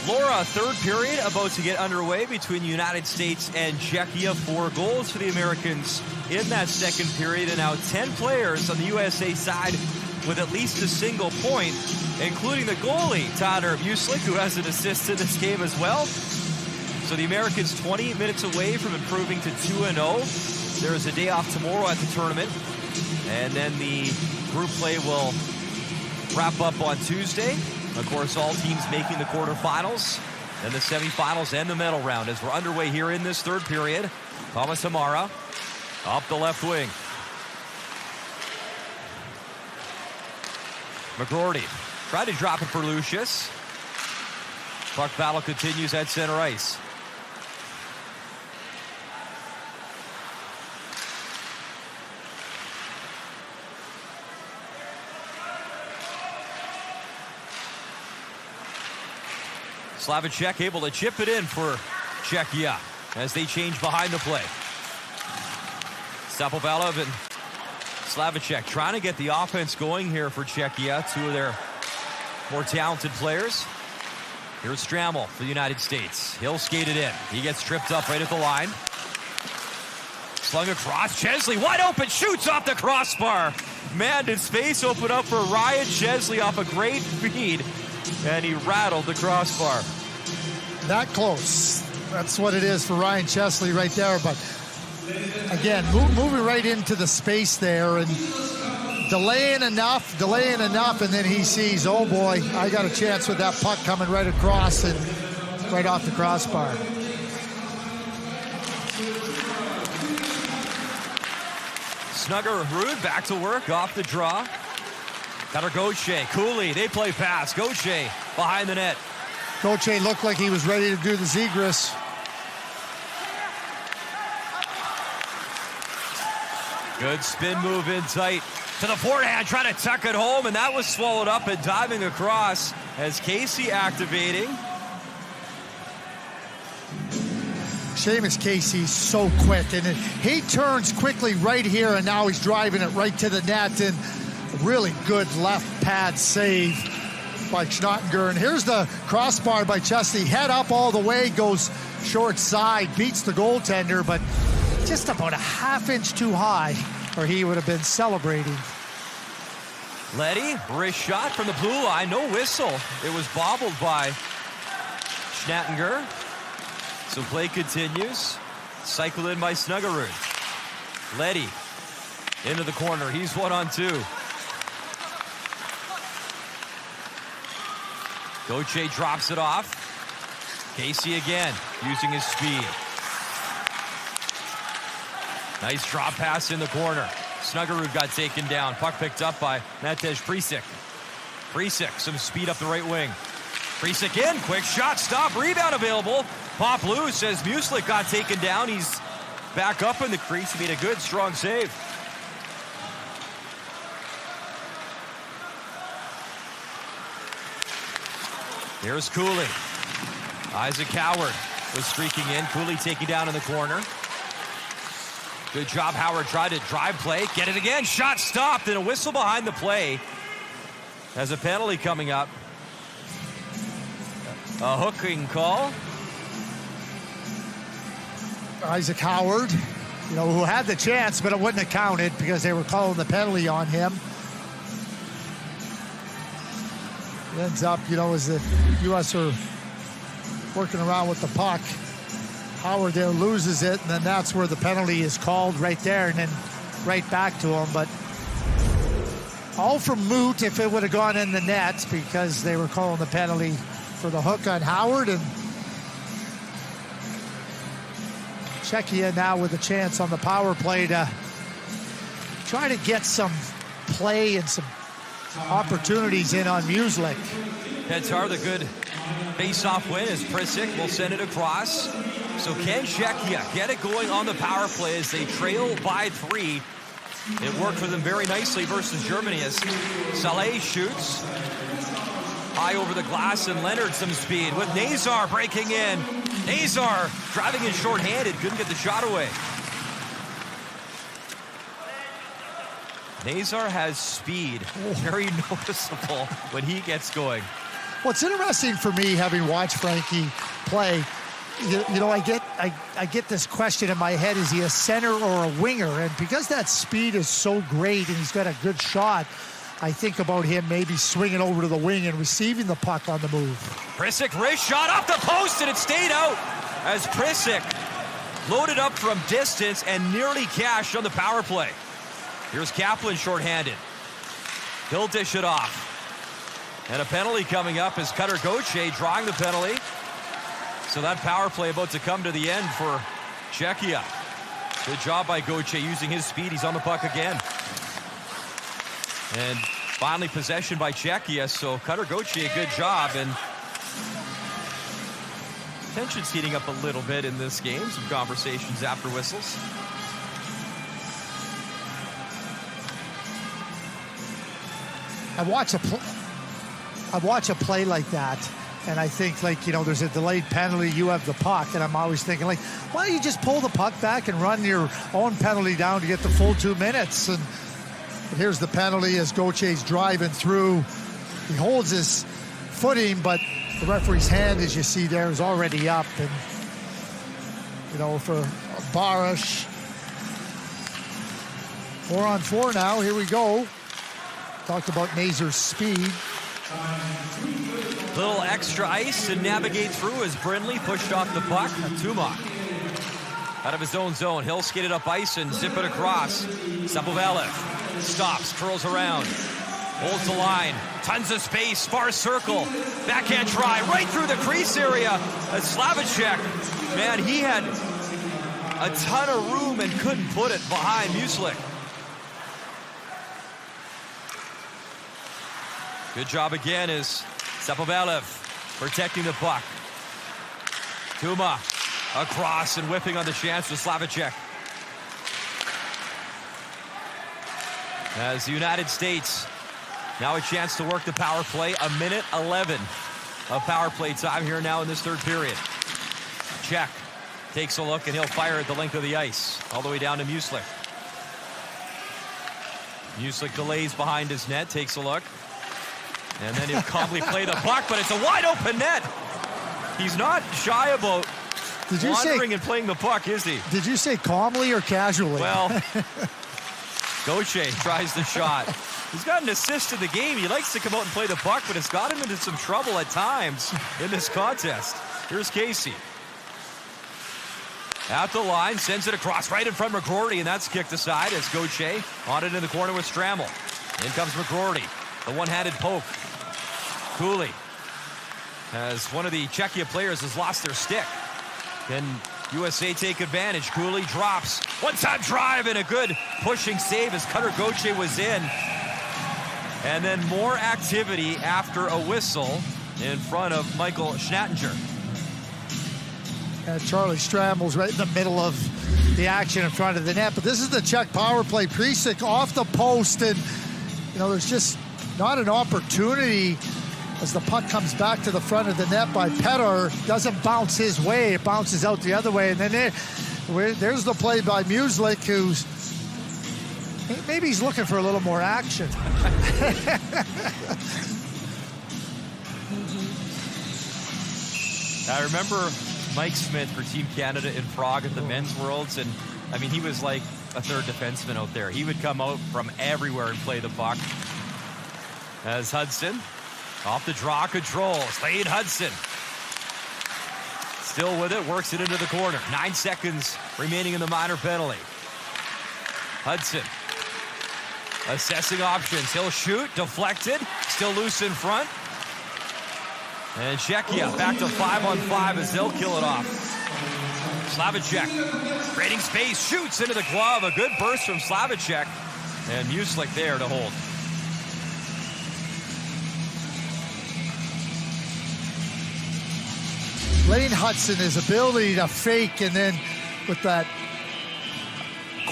Laura, third period about to get underway between the United States and Czechia. 4 goals for the Americans in that second period, and now 10 players on the USA side with at least a single point, including the goalie, Tyler Muslik, who has an assist in this game as well. So the Americans 20 minutes away from improving to 2-0. There is a day off tomorrow at the tournament, and then the group play will wrap up on Tuesday. Of course, all teams making the quarterfinals, then the semifinals and the medal round as we're underway here in this third period. Thomas Hamara up the left wing. McGroarty tried to drop it for Lucius. Puck battle continues at center ice. Slavicek able to chip it in for Cechia as they change behind the play. Sapovalov and Slavicek trying to get the offense going here for Cechia, 2 of their more talented players. Here's Stramel for the United States. He'll skate it in. He gets tripped up right at the line. Slung across. Chesley wide open, shoots off the crossbar. Man, did space open up for Ryan Chesley off a great feed, and he rattled the crossbar. That close. That's what it is for Ryan Chesley right there. But again, moving right into the space there and delaying enough, and then he sees, oh boy, I got a chance with that puck coming right across and right off the crossbar. Snugger Rude back to work off the draw. Cutter Gauthier, Cooley, they play pass. Gauthier behind the net. Gauthier looked like he was ready to do the Zegras. Good spin move in tight to the forehand, trying to tuck it home, and that was swallowed up and diving across as Casey activating. Seamus Casey's so quick, and he turns quickly right here, and now he's driving it right to the net, and really good left pad save by Schnottinger. And here's the crossbar by Chesney. Head up all the way, goes short side, beats the goaltender, but just about a half-inch too high, or he would have been celebrating. Leddy, wrist shot from the blue line, no whistle. It was bobbled by Schnattinger. So play continues. Cycled in by Snuggerud. Leddy into the corner. He's 1-on-2. Gauthier drops it off. Casey again, using his speed. Nice drop pass in the corner. Snuggerud got taken down. Puck picked up by Matej Prisik. Prisik, some speed up the right wing. Prisik in, quick shot, stop, rebound available. Pop loose as Muslik got taken down. He's back up in the crease. He made a good, strong save. Here's Cooley. Isaac Howard was streaking in. Cooley taking down in the corner. Good job, Howard tried to drive play. Get it again, shot stopped, and a whistle behind the play. Has a penalty coming up. A hooking call. Isaac Howard, who had the chance, but it wouldn't have counted because they were calling the penalty on him. It ends up, as the U.S. are working around with the puck, Howard there loses it, and then that's where the penalty is called right there, and then right back to him. But all from moot if it would have gone in the net because they were calling the penalty for the hook on Howard. And Cechia now with a chance on the power play to try to get some play and some opportunities in on Muslik. Petar, the good face-off win as Prisik will send it across. So can Cechia get it going on the power play as they trail by 3? It worked for them very nicely versus Germany as Saleh shoots. High over the glass, and Leonard some speed with Nazar breaking in. Nazar driving in short-handed, couldn't get the shot away. Nazar has speed, very noticeable when he gets going. What's interesting for me, having watched Frankie play, I get this question in my head: is he a center or a winger? And because that speed is so great and he's got a good shot, I think about him maybe swinging over to the wing and receiving the puck on the move. Prisik wrist shot off the post, and it stayed out as Prisik loaded up from distance and nearly cashed on the power play. Here's Kaplan shorthanded. He'll dish it off. And a penalty coming up as Cutter Gauthier drawing the penalty. So that power play about to come to the end for Cechia. Good job by Gauthier using his speed. He's on the puck again. And finally possession by Cechia. So Cutter Gauthier, good job. And tension's heating up a little bit in this game. Some conversations after whistles. I watch a play like that, and I think, there's a delayed penalty, you have the puck, and I'm always thinking, why don't you just pull the puck back and run your own penalty down to get the full 2 minutes? And here's the penalty as Gauthier's driving through. He holds his footing, but the referee's hand, as you see there, is already up. And, for Barash, 4-on-4 now, here we go. Talked about Nazar's speed. Little extra ice to navigate through as Brindley pushed off the puck. Tuma out of his own zone. He'll skate it up ice and zip it across. Sapovalev stops, curls around, holds the line. Tons of space, far circle. Backhand try right through the crease area. As Slavicek, man, he had a ton of room and couldn't put it behind Muslik. Good job again is Sapovalev protecting the puck. Tuma across and whipping on the chance with Slavicek. As the United States now a chance to work the power play. 1:11 of power play time here now in this third period. Check takes a look and he'll fire at the length of the ice all the way down to Muslik. Muslik delays behind his net, takes a look. And then he'll calmly play the puck, but it's a wide open net. He's not shy about wandering and playing the puck, is he? Did you say calmly or casually? Well, Gauthier tries the shot. He's got an assist in the game. He likes to come out and play the puck, but it's got him into some trouble at times in this contest. Here's Casey. At the line, sends it across right in front of McGroarty, and that's kicked aside as Gauthier on it in the corner with Strammel. In comes McGroarty, the one-handed poke. Cooley, as one of the Cechia players has lost their stick. Can USA take advantage? Cooley drops. One-time drive and a good pushing save as Cutter Gauthier was in. And then more activity after a whistle in front of Michael Schnattinger. Charlie Strammel's right in the middle of the action in front of the net. But this is the Czech power play. Prisic off the post, and there's just not an opportunity as the puck comes back to the front of the net by Petar. Doesn't bounce his way, it bounces out the other way. And then there's the play by Muslik, who's maybe he's looking for a little more action. I remember Mike Smith for Team Canada in Prague at the Men's Worlds, and I mean, he was like a third defenseman out there. He would come out from everywhere and play the puck. As Hudson off the draw control, Slade Hudson still with it, works it into the corner. 9 seconds remaining in the minor penalty. Hudson assessing options. He'll shoot, deflected, still loose in front. And Cechia back to 5-on-5 as they'll kill it off. Slavicek creating space, shoots into the glove. A good burst from Slavicek. And Muslik there to hold. Lane Hudson, his ability to fake, and then with that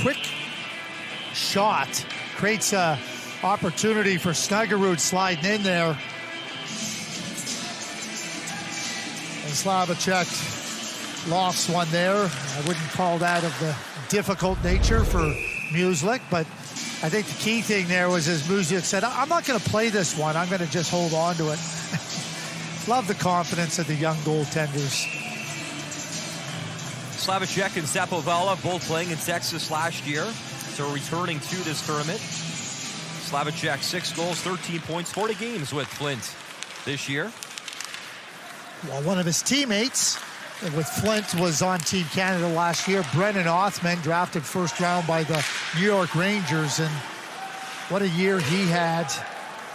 quick shot, creates a opportunity for Snuggerud sliding in there. And Slavicek lofts one there. I wouldn't call that of the difficult nature for Muslik, but I think the key thing there was, as Muslik said, I'm not going to play this one. I'm going to just hold on to it. Love the confidence of the young goaltenders. Slavicek and Zapovala both playing in Texas last year, so returning to this tournament. Slavicek 6 goals, 13 points, 40 games with Flint this year. Well, one of his teammates with Flint was on Team Canada last year. Brennan Othman, drafted first round by the New York Rangers, and what a year he had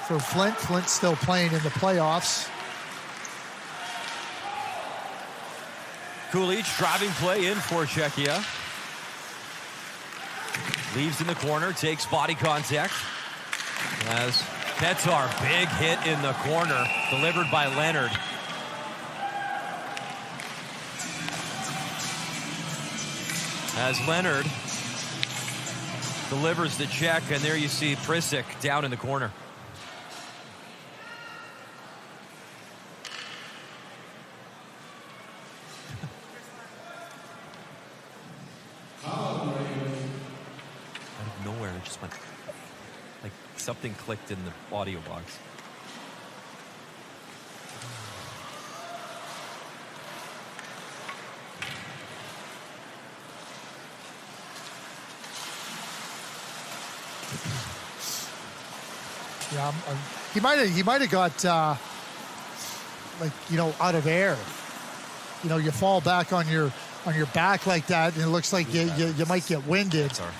for Flint. Flint's still playing in the playoffs. Kulich driving play in for Cechia. Leaves in the corner, takes body contact. As Petar, big hit in the corner, delivered by Leonard. As Leonard delivers the check, and there you see Prisic down in the corner. Just went like something clicked in the audio box. Yeah, he might have got out of air. You fall back on your back like that, and it looks like you might get winded. Sorry.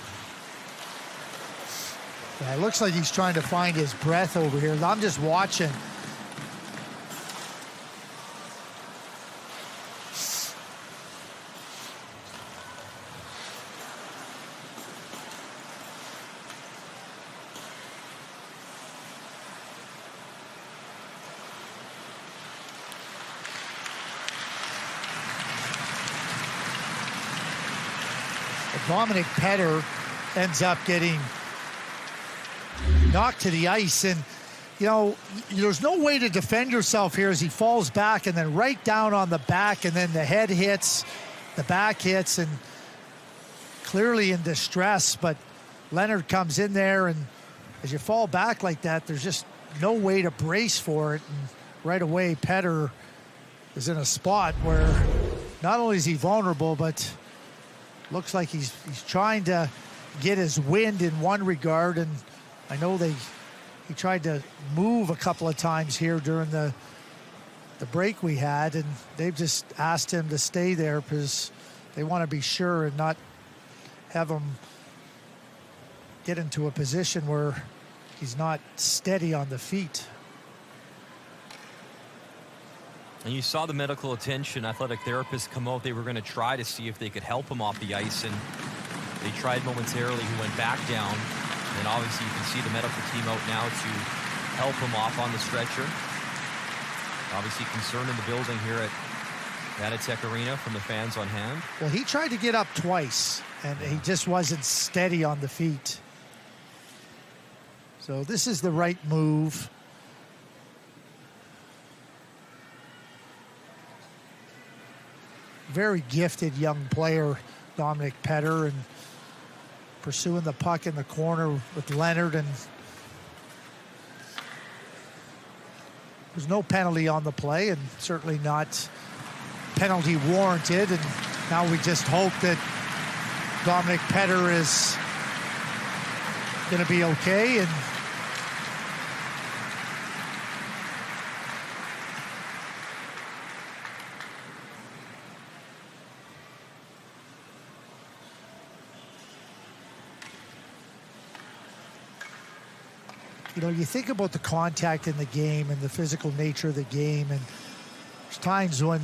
Yeah, it looks like he's trying to find his breath over here. I'm just watching. Dominic Petar ends up getting knocked to the ice, and there's no way to defend yourself here as he falls back and then right down on the back, and then the head hits, the back hits, and clearly in distress. But Leonard comes in there, and as you fall back like that, there's just no way to brace for it. And right away, Petter is in a spot where not only is he vulnerable, but looks like he's trying to get his wind in one regard. And I know he tried to move a couple of times here during the break we had, and they've just asked him to stay there because they want to be sure and not have him get into a position where he's not steady on the feet. And you saw the medical attention, athletic therapists come out. They were going to try to see if they could help him off the ice, and they tried momentarily. He went back down, and obviously you can see the medical team out now to help him off on the stretcher. Obviously concern in the building here at Vanatech Arena from the fans on hand. Well, he tried to get up twice, and he just wasn't steady on the feet. So this is the right move. Very gifted young player, Dominic Petter, and pursuing the puck in the corner with Leonard, and there's no penalty on the play, and certainly not penalty warranted. And now we just hope that Dominic Petter is going to be okay. And you know, you think about the contact in the game and the physical nature of the game, and there's times when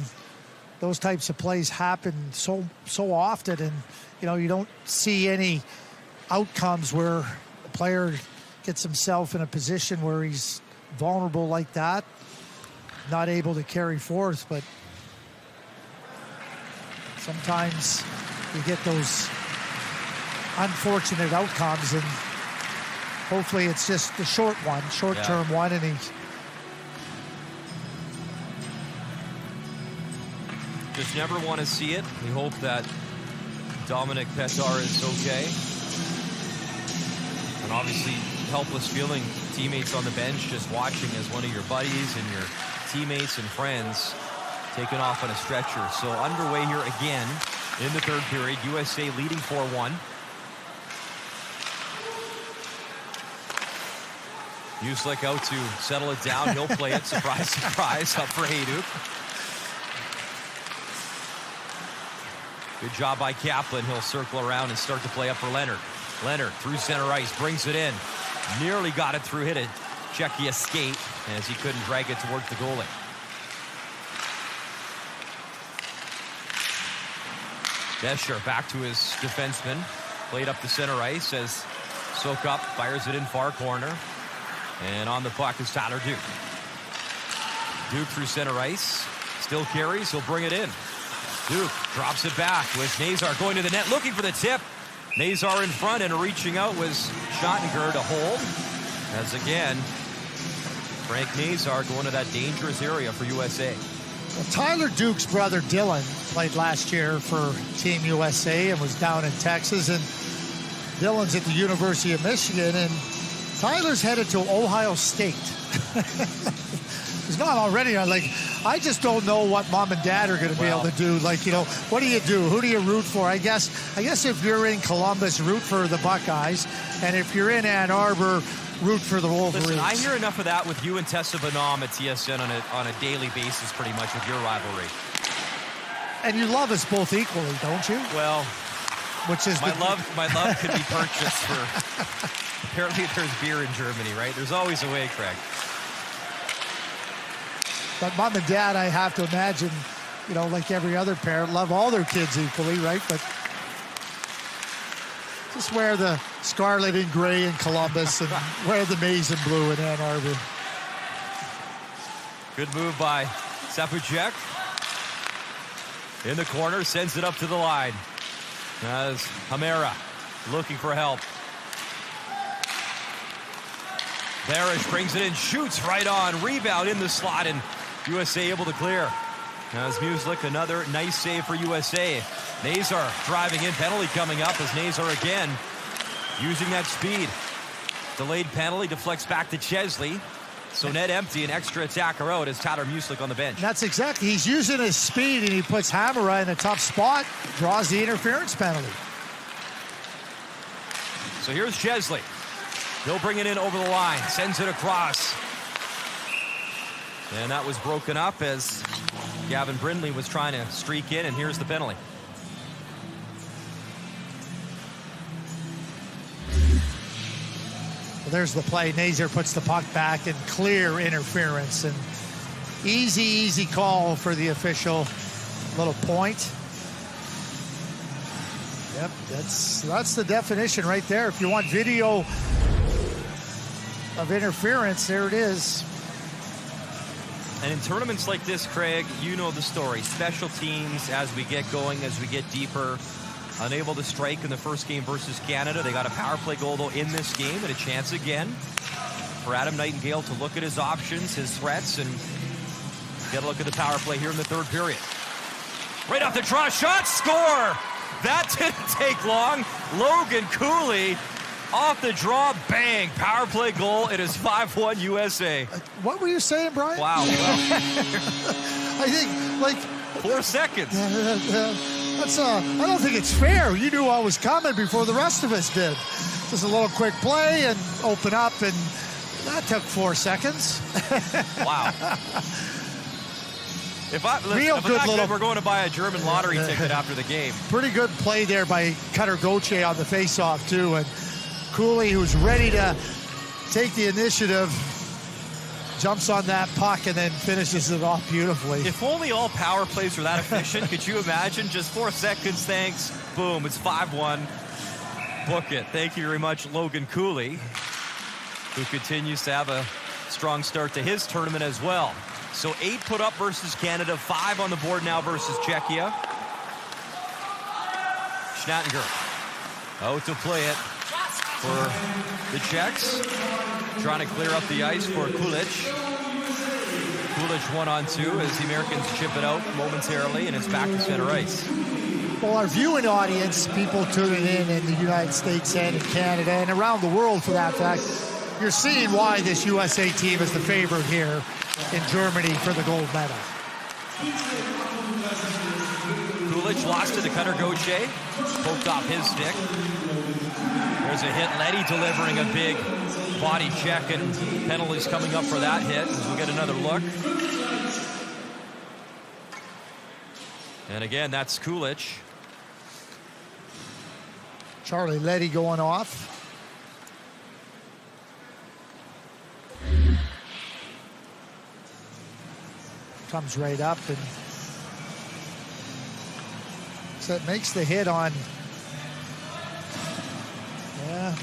those types of plays happen so often, and you know, you don't see any outcomes where the player gets himself in a position where he's vulnerable like that, not able to carry forth. But sometimes you get those unfortunate outcomes, and hopefully it's just the short-term one, and he just never want to see it. We hope that Dominic Petter is okay. And obviously helpless feeling, teammates on the bench just watching as one of your buddies and your teammates and friends taken off on a stretcher. So underway here again in the third period. USA leading 4-1. Uslik out to settle it down. He'll play it. Surprise, surprise, up for Hayduk. Good job by Kaplan. He'll circle around and start to play up for Leonard. Leonard through center ice, brings it in. Nearly got it through, hit a Cechia skate as he couldn't drag it towards the goalie. Bescher back to his defenseman. Played up the center ice as Soak up, fires it in far corner. And on the puck is Tyler Duke. Duke through center ice. Still carries, he'll bring it in. Duke drops it back with Nazar going to the net, looking for the tip. Nazar in front, and reaching out was Schottenger to hold. As again, Frank Nazar going to that dangerous area for USA. Well, Tyler Duke's brother Dylan played last year for Team USA and was down in Texas, and Dylan's at the University of Michigan, and Tyler's headed to Ohio State. He's not already. I just don't know what mom and dad are going to be able to do. Like, you know, what do you do? Who do you root for? I guess if you're in Columbus, root for the Buckeyes, and if you're in Ann Arbor, root for the Wolverines. Listen, I hear enough of that with you and Tessa Bonhomme at TSN on a daily basis, pretty much, with your rivalry. And you love us both equally, don't you? Well, which is my love could be purchased for. Apparently, there's beer in Germany, right? There's always a way, Craig. But mom and dad, I have to imagine, you know, like every other parent, love all their kids equally, right? But just wear the scarlet and gray in Columbus and wear the maize and blue in Ann Arbor. Good move by Sapuchek. In the corner, sends it up to the line. As Hamera looking for help. Barish brings it in, shoots right on, rebound in the slot, and USA able to clear. As Muslik, another nice save for USA. Nazar driving in, penalty coming up as Nazar again using that speed. Delayed penalty, deflects back to Chesley. So net empty, an extra attacker out as Tyler Muslik on the bench. That's exactly. He's using his speed, and he puts Hamara in a tough spot, draws the interference penalty. So here's Chesley. He'll bring it in over the line, sends it across. And that was broken up as Gavin Brindley was trying to streak in, and here's the penalty. Well, there's the play. Nazar puts the puck back, and clear interference. And easy call for the official. Little point. Yep, that's the definition right there. If you want video of interference, there it is. And in tournaments like this, Craig, you know the story. Special teams, as we get going, as we get deeper, unable to strike in the first game versus Canada. They got a power play goal, though, in this game, and a chance again for Adam Nightingale to look at his options, his threats, and get a look at the power play here in the third period. Right off the draw, shot, score! That didn't take long. Logan Cooley off the draw, bang, power play goal. It is 5-1 USA. What were you saying, Brian? Wow. I think, like... 4 seconds. That's I don't think it's fair. You knew I was coming before the rest of us did. Just a little quick play and open up, and that took 4 seconds. Wow. If we're going to buy a German lottery ticket after the game. Pretty good play there by Cutter Gauthier on the faceoff too, and Cooley, who's ready to take the initiative, jumps on that puck and then finishes it off beautifully. If only all power plays were that efficient. Could you imagine? Just 4 seconds, thanks. Boom, it's 5-1. Book it. Thank you very much, Logan Cooley, who continues to have a strong start to his tournament as well. So 8 put up versus Canada, 5 on the board now versus Czechia. Schnattinger out to play it for the Czechs. Trying to clear up the ice for Kulich. Kulich 1-on-2 as the Americans chip it out momentarily, and it's back to center ice. Well, our viewing audience, people tuning in the United States and in Canada and around the world for that fact, you're seeing why this USA team is the favorite here in Germany for the gold medal. Kulich lost it to Cutter Gauthier. Poked off his stick. There's a hit. Leddy delivering a big body check, and penalties coming up for that hit as we'll get another look. And again, that's Kulich. Charlie Leddy going off. Comes right up, and so it makes the hit on. Yeah.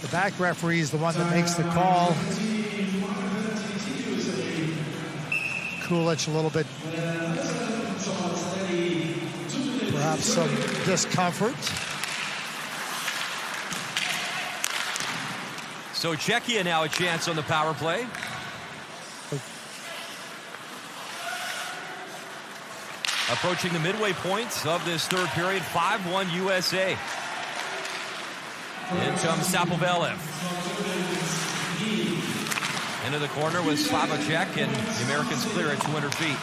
The back referee is the one that makes the call. Kulich a little bit, perhaps some discomfort. So Czechia now a chance on the power play. Approaching the midway points of this third period, 5-1 USA. In comes Sapovalev. Into the corner with Slavacek, and the Americans clear at 200 feet.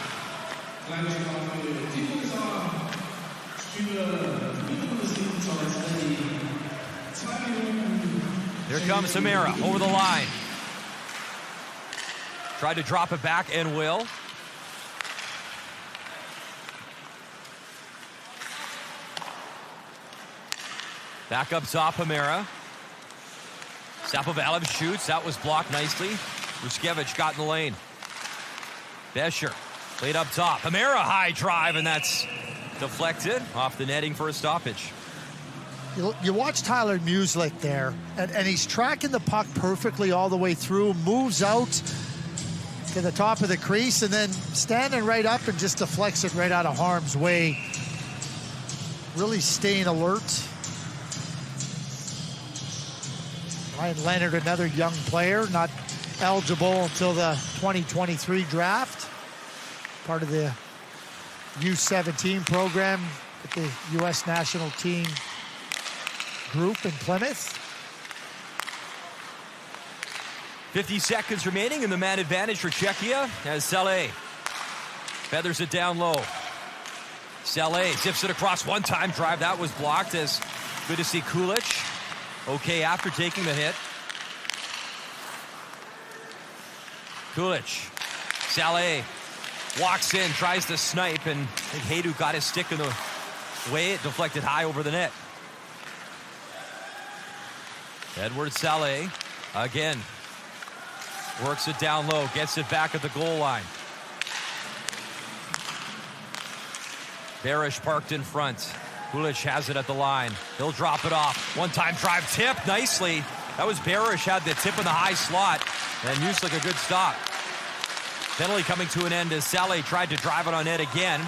Here comes Samara over the line. Tried to drop it back and will. Back up top, Hamara. Sapovalev shoots. That was blocked nicely. Ruskevich got in the lane. Bescher played up top. Hamara high drive, and that's deflected off the netting for a stoppage. You watch Tyler Muslik there, and he's tracking the puck perfectly all the way through, moves out to the top of the crease, and then standing right up and just deflects it right out of harm's way. Really staying alert. Ryan Leonard, another young player, not eligible until the 2023 draft. Part of the U17 program with the U.S. national team group in Plymouth. 50 seconds remaining in the man advantage for Cechia as Saleh feathers it down low. Saleh zips it across, one-time drive. That was blocked. As good to see Kulich okay after taking the hit. Kulich. Saleh walks in, tries to snipe, and I think Hedu got his stick in the way. It deflected high over the net. Edward Saleh again works it down low, gets it back at the goal line. Barish parked in front. Kulich has it at the line. He'll drop it off. One-time drive tip nicely. That was Barish, had the tip in the high slot, and Muslek a good stop. Penalty coming to an end as Saleh tried to drive it on net again.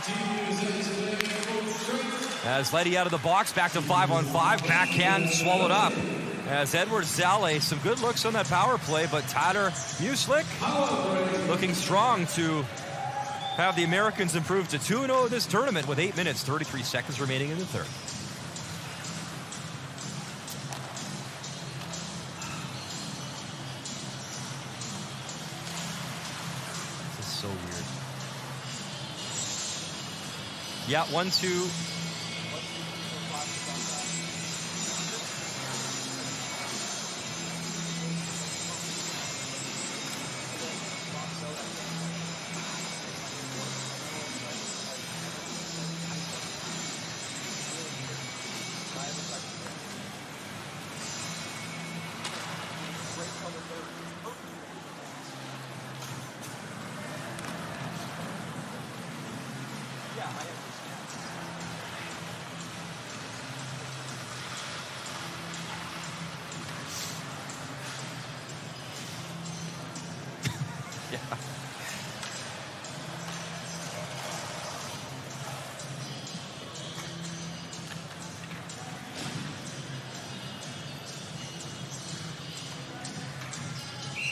As Letty out of the box, back to 5-on-5. Backhand swallowed up. As Edward Saleh, some good looks on that power play, but Tyler Muslek looking strong to have the Americans improve to 2-0 this tournament with 8 minutes, 33 seconds remaining in the third. This is so weird. Yeah, 1-2.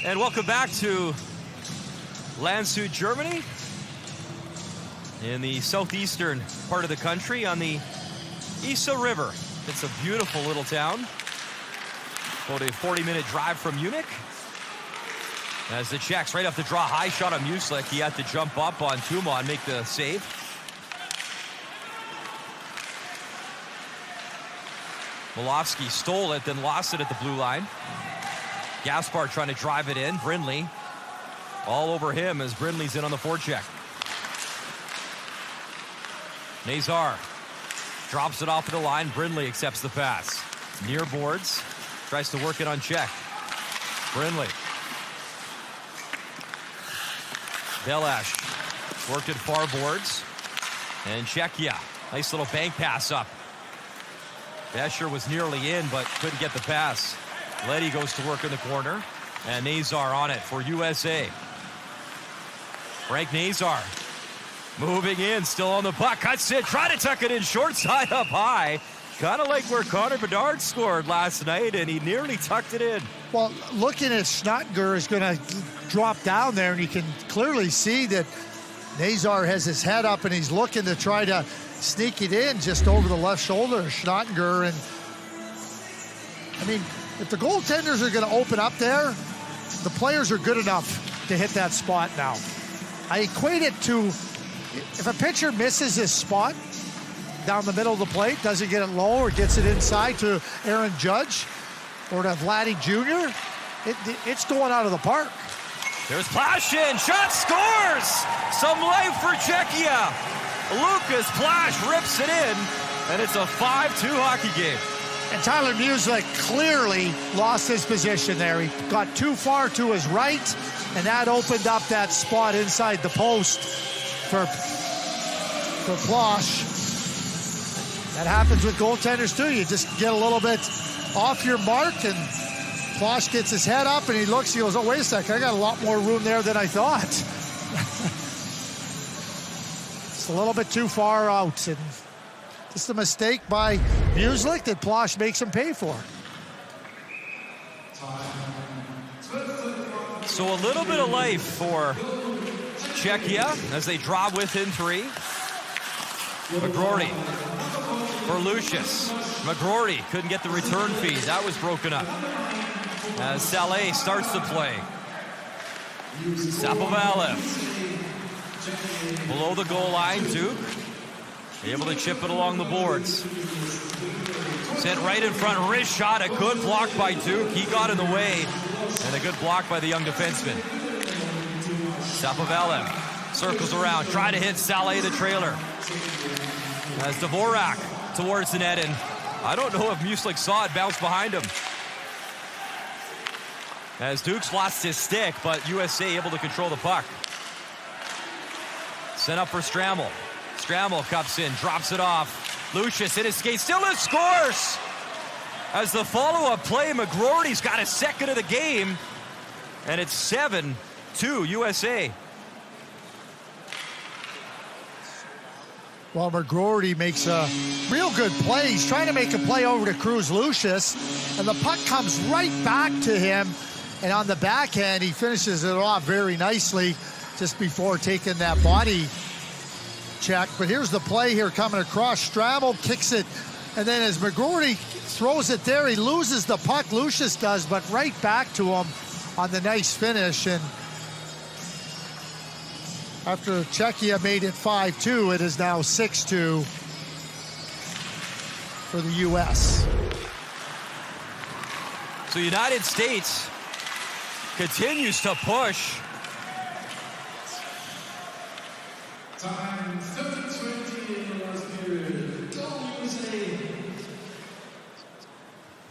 And welcome back to Landshut, Germany, in the southeastern part of the country on the Isar River. It's a beautiful little town, about a 40-minute drive from Munich. As the Czechs right off the draw, high shot on Muslek. He had to jump up on Tuma and make the save. Milovsky stole it, then lost it at the blue line. Gaspar trying to drive it in. Brindley all over him as Brindley's in on the forecheck. Nazar drops it off of the line. Brindley accepts the pass. Near boards. Tries to work it on check. Brindley. Belash worked it far boards. And Cechia. Nice little bank pass up. Besher was nearly in, but couldn't get the pass. Letty goes to work in the corner, and Nazar on it for USA. Frank Nazar moving in, still on the puck, cuts it, try to tuck it in short side up high. Kind of like where Connor Bedard scored last night, and he nearly tucked it in. Well, looking at Schnottinger is going to drop down there, and you can clearly see that Nazar has his head up, and he's looking to try to sneak it in just over the left shoulder of Schnottinger. And I mean, if the goaltenders are going to open up there, the players are good enough to hit that spot now. I equate it to, if a pitcher misses his spot down the middle of the plate, doesn't get it low or gets it inside to Aaron Judge or to Vladdy Jr., it's going out of the park. There's Plashin, shot scores! Some life for Cechia. Lucas Plash rips it in, and it's a 5-2 hockey game. And Tyler Muslek clearly lost his position there. He got too far to his right, and that opened up that spot inside the post for Plosh. That happens with goaltenders too. You just get a little bit off your mark, and Plosh gets his head up, and he looks, he goes, oh, wait a second, I got a lot more room there than I thought. It's a little bit too far out, and just a mistake by Muslek that Plosh makes him pay for. So a little bit of life for Cechia as they draw within 3. McGrory for Lucius. McGrory couldn't get the return feed. That was broken up. As Saleh starts to play. Sapovalev. Below the goal line, Duke. Able to chip it along the boards. Sent right in front, wrist shot, a good block by Duke. He got in the way, and a good block by the young defenseman. Sapovalev circles around, trying to hit Saleh, the trailer. As Dvorak towards the net, and I don't know if Muslik saw it bounce behind him. As Duke's lost his stick, but USA able to control the puck. Sent up for Stramel. Stramel cups in, drops it off. Lucius in his skate, still in, scores! As the follow-up play, McGroarty's got a second of the game, and it's 7-2 USA. Well, McGroarty makes a real good play. He's trying to make a play over to Cruz Lucius, and the puck comes right back to him. And on the backhand, he finishes it off very nicely just before taking that body check. But here's the play here coming across. Stramel kicks it, and then as McGroarty throws it there, he loses the puck. Lucius does, but right back to him on the nice finish. And after Cechia made it 5-2, it is now 6-2 for the U.S. So United States continues to push. Time 7:20 in the last period. Goal USA.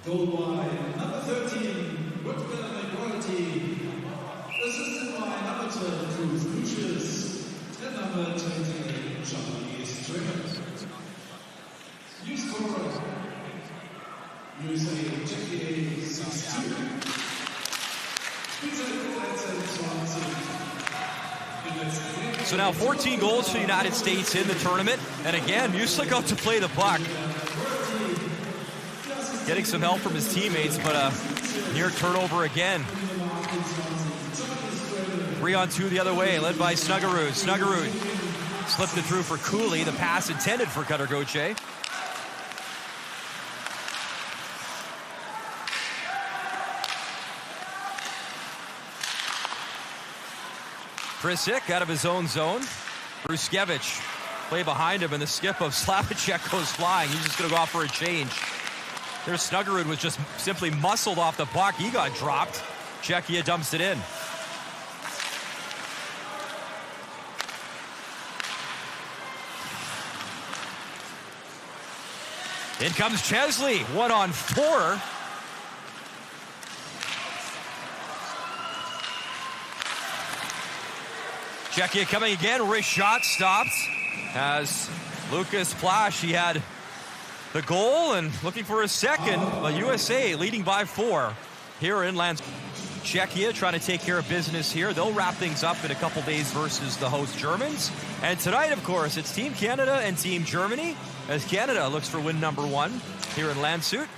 Goal by number 13, Quality. Assisted by number 12, Cruz Lucius. And number 28, Charlie Strickland. New scorer. USA Cechia 6-2. So now 14 goals for the United States in the tournament. And again, Muslik out to play the puck. Getting some help from his teammates, but a near turnover again. 3-on-2 the other way, led by Snuggerud. Snuggerud slipped it through for Cooley. The pass intended for Cutter Gauthier. Prisic out of his own zone. Bruskevich play behind him, and the skip of Slavicek goes flying. He's just going to go off for a change. There's Snuggerud was just simply muscled off the puck. He got dropped. Cechia dumps it in. In comes Chesley, 1-on-4. Cechia coming again, wrist shot, stopped. As Lucas Plash, he had the goal and looking for a second, but USA leading by 4 here in Lands. Cechia trying to take care of business here. They'll wrap things up in a couple days versus the host Germans. And tonight, of course, it's Team Canada and Team Germany, as Canada looks for win number 1 here in Landshut.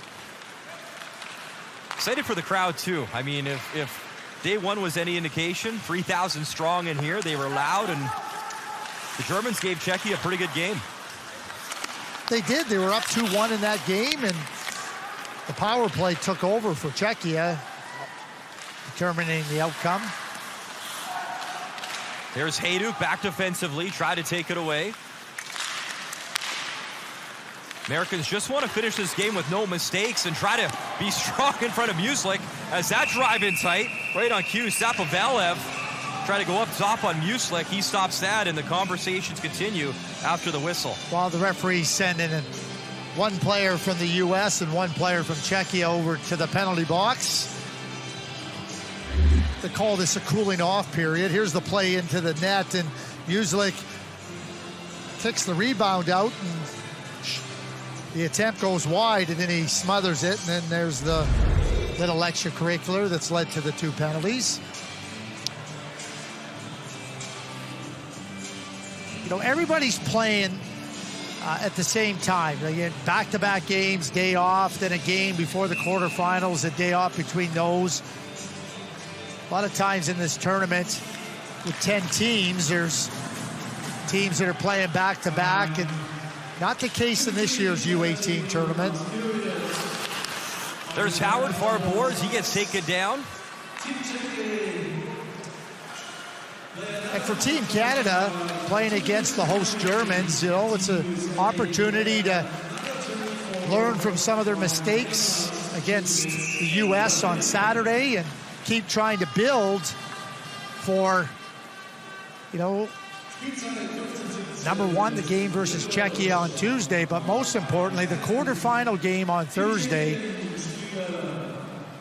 Excited for the crowd, too. I mean, if day 1 was any indication, 3,000 strong in here. They were loud, and the Germans gave Cechia a pretty good game. They did. They were up 2-1 in that game, and the power play took over for Cechia, determining the outcome. There's Hayduk back defensively, try to take it away. Americans just want to finish this game with no mistakes and try to be strong in front of Muslik as that drive in tight, right on cue. Sapovalev try to go up top on Muslik. He stops that, and the conversations continue after the whistle. While the referees send in one player from the U.S. and one player from Cechia over to the penalty box. They call this a cooling off period. Here's the play into the net, and Muslik kicks the rebound out, and the attempt goes wide, and then he smothers it, and then there's the little extracurricular that's led to the 2 penalties. You know, everybody's playing at the same time. They get back-to-back games, day off, then a game before the quarterfinals, a day off between those. A lot of times in this tournament, with 10 teams, there's teams that are playing back-to-back, and not the case in this year's U18 tournament. There's Howard far boards. He gets taken down. And for Team Canada, playing against the host Germans, you know, it's an opportunity to learn from some of their mistakes against the U.S. on Saturday and keep trying to build for, you know, number one, the game versus Cechia on Tuesday, but most importantly, the quarterfinal game on Thursday.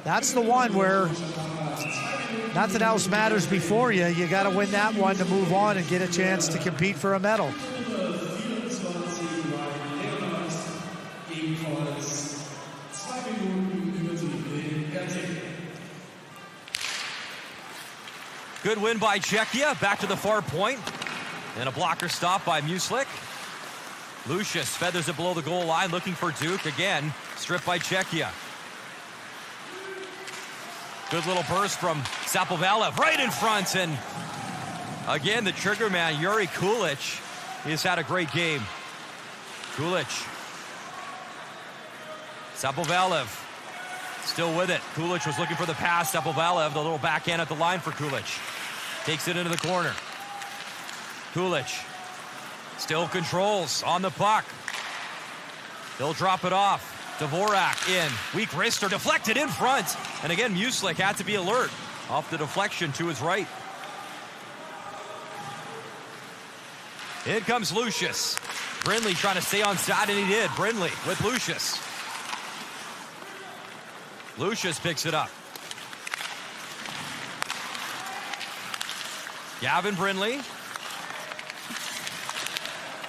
That's the one where nothing else matters before you. You got to win that one to move on and get a chance to compete for a medal. Good win by Cechia, back to the far point. And a blocker stop by Muslik. Lucius feathers it below the goal line, looking for Duke. Again, stripped by Cechia. Good little burst from Sapovalev right in front. And again, the trigger man, Yuri Kulich. He's had a great game. Kulich. Sapovalev still with it. Kulich was looking for the pass. Sapovalev, the little backhand at the line for Kulich. Takes it into the corner. Kulich still controls on the puck. He'll drop it off. Dvorak in. Weak wrister deflected in front. And again, Muslik had to be alert off the deflection to his right. In comes Lucius. Brindley trying to stay on side, and he did. Brindley with Lucius. Lucius picks it up. Gavin Brindley.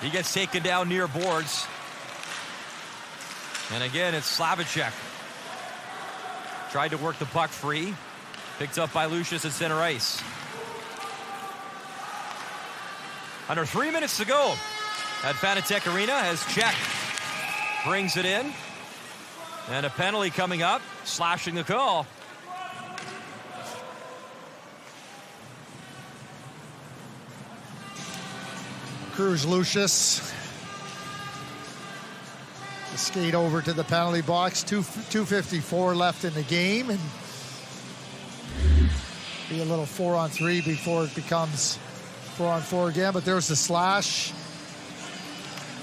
He gets taken down near boards. And again, it's Slavicek. Tried to work the puck free. Picked up by Lucius at center ice. Under 3 minutes to go at Fanatec Arena as Czech brings it in. And a penalty coming up, slashing the call. Cruz Lucius. The skate over to the penalty box. 2:54 left in the game, and be a little 4-on-3 before it becomes 4-on-4 again. But there's the slash.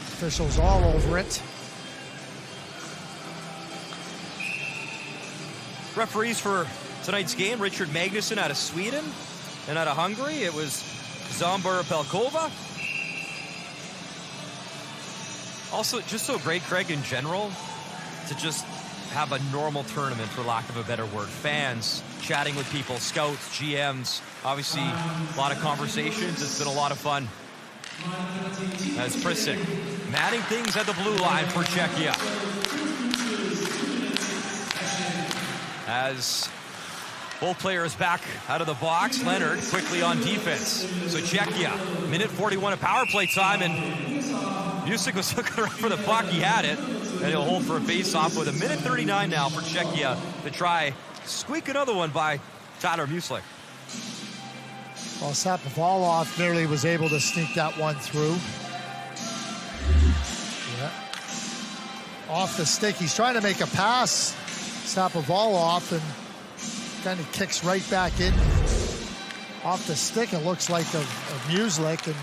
Officials all over it. Referees for tonight's game, Richard Magnusson out of Sweden, and out of Hungary, it was Zombar Pelkova. Also, just so great, Craig, in general, to just have a normal tournament, for lack of a better word. Fans chatting with people, scouts, GMs, obviously a lot of conversations. It's been a lot of fun. As Prisik manning things at the blue line for Cechia. As both players back out of the box, Leonard quickly on defense. So Cechia, minute 41 of power play time, and Musik was looking around for the puck. He had it, and he'll hold for a face-off with a minute 39 now for Cechia to try squeak another one by Tyler Muslik. Well, Sapovalev nearly was able to sneak that one through. Yeah. Off the stick. He's trying to make a pass, Sapovalev, and kind of kicks right back in. Off the stick, it looks like of Muslik. And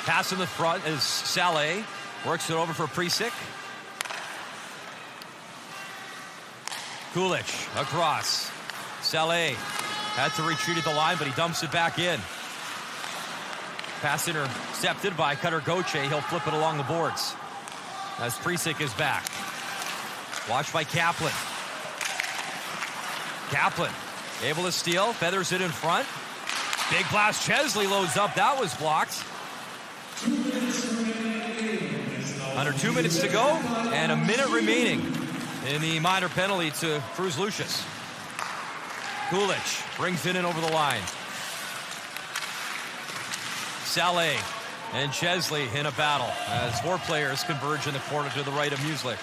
pass in the front is Saleh. Works it over for Prisik. Kulich across. Saleh had to retreat at the line, but he dumps it back in. Pass intercepted by Cutter Goche. He'll flip it along the boards as Prisik is back. Watched by Kaplan. Kaplan able to steal, feathers it in front. Big blast, Chesley loads up. That was blocked. Under 2 minutes to go, and a minute remaining in the minor penalty to Cruz Lucius. Kulich brings it in over the line. Saleh and Chesley in a battle as four players converge in the corner to the right of Muslik.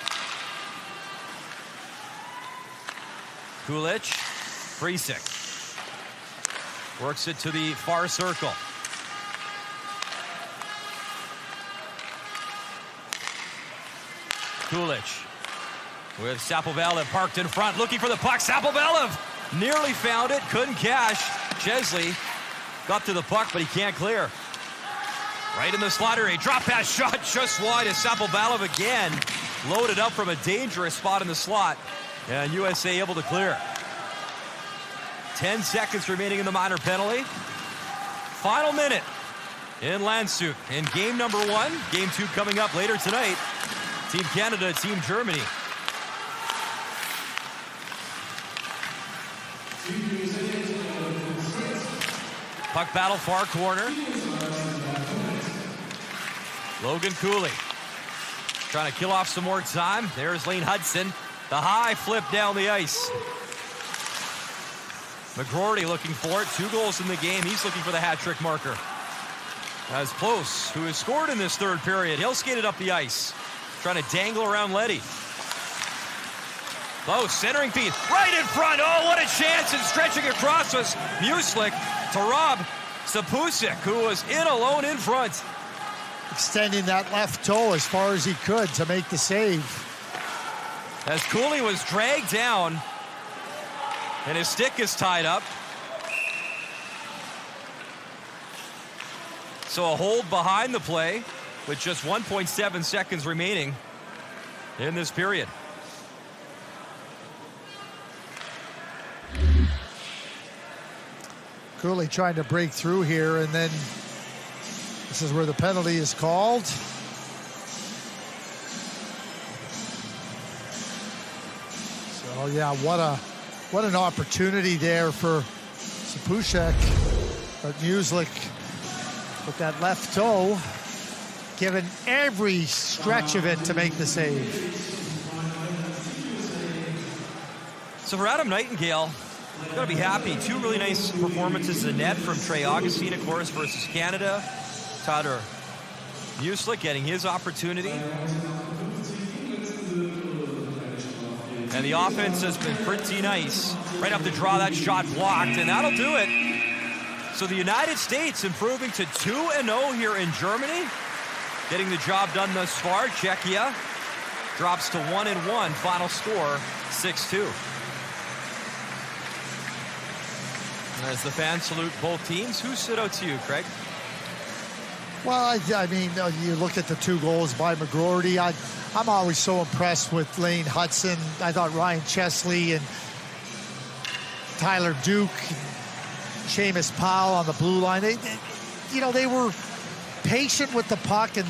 Kulich, Prisik. Works it to the far circle. Kulich with Sapovalev parked in front, looking for the puck. Sapovalev Nearly found it, couldn't cash. Chesley got to the puck, but he can't clear. Right in the slot area, drop pass shot just wide as Sapovalov again loaded up from a dangerous spot in the slot. And USA able to clear. 10 seconds remaining in the minor penalty. Final minute in Landshut in game number 1. Game 2 coming up later tonight. Team Canada, Team Germany. Puck battle far corner. Logan Cooley trying to kill off some more time. There's Lane Hudson. The high flip down the ice. McGroarty looking for it. 2 goals in the game. He's looking for the hat trick marker. As Close, who has scored in this third period, he'll skate it up the ice. Trying to dangle around Leddy. Close, centering piece, right in front. Oh, what a chance, and stretching across was Muslik to rob Sapusik, who was in alone in front. Extending that left toe as far as he could to make the save. As Cooley was dragged down, and his stick is tied up. So a hold behind the play with just 1.7 seconds remaining in this period. Cooley trying to break through here, and then this is where the penalty is called. So yeah, what an opportunity there for Sapusik. But Muslik with that left toe, given every stretch of it to make the save. So for Adam Nightingale, got to be happy. 2 really nice performances in the net from Trey Augustine, of course, versus Canada. Tyler Muslik getting his opportunity. And the offense has been pretty nice. Right up to draw, that shot blocked, and that'll do it. So the United States improving to 2-0 here in Germany. Getting the job done thus far. Cechia drops to 1-1. Final score, 6-2. As the fans salute both teams, who stood out to you, Craig? Well, I mean, you look at the 2 goals by McGroarty. I'm always so impressed with Lane Hudson. I thought Ryan Chesley and Tyler Duke, Seamus Powell on the blue line, they were patient with the puck and,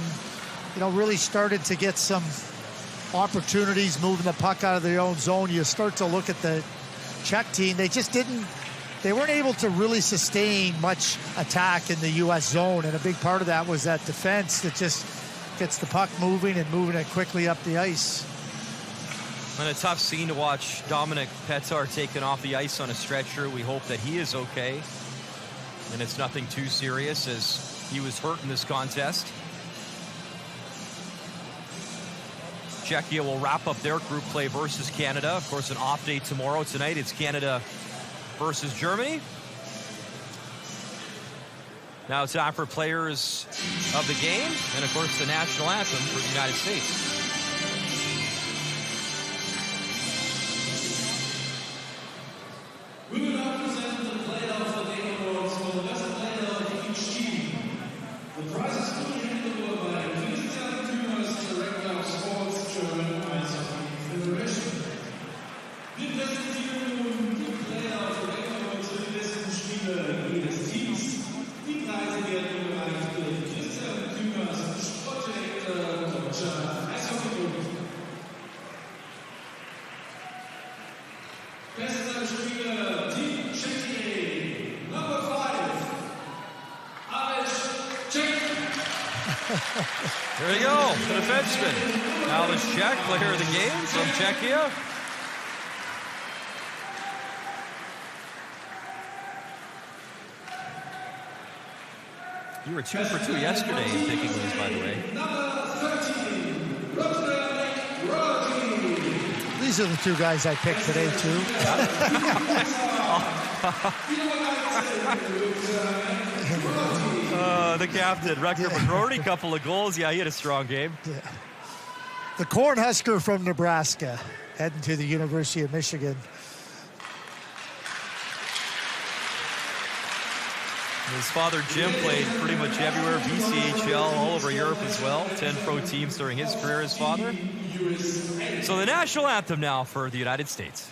really started to get some opportunities moving the puck out of their own zone. You start to look at the Czech team. They weren't able to really sustain much attack in the U.S. zone, and a big part of that was that defense that just gets the puck moving and moving it quickly up the ice. And a tough scene to watch Dominic Petar taken off the ice on a stretcher. We hope that he is okay, and it's nothing too serious as he was hurt in this contest. Czechia will wrap up their group play versus Canada. Of course, an off day tomorrow. Tonight, it's Canada versus Germany. Now it's time for players of the game and, of course, the national anthem for the United States. We will now present the Player of the Game awards for the best player of each team. The prize is fully handed over by Christian Thümers, Director of Sports, German Ice Hockey Federation. Wir präsentieren nun die Player of the Game Awards für die besten Spieler jedes Teams. Die Preise werden überreicht durch Christian Thümers, Sportdirektor Deutscher Eishockeybund. Bester Spieler, Team Cechia, number 5, Alice Czech. There you go, the defenseman. Alice Czech, player of the game from Czechia. You were 2 for 2 yesterday in picking those, by the way. These are the 2 guys I picked today, too. The captain, Rutger McGroarty, couple of goals. Yeah, he had a strong game. Yeah. The Cornhusker from Nebraska, heading to the University of Michigan. His father, Jim, played pretty much everywhere, BCHL, all over Europe as well. 10 pro teams during his career, his father. So the national anthem now for the United States.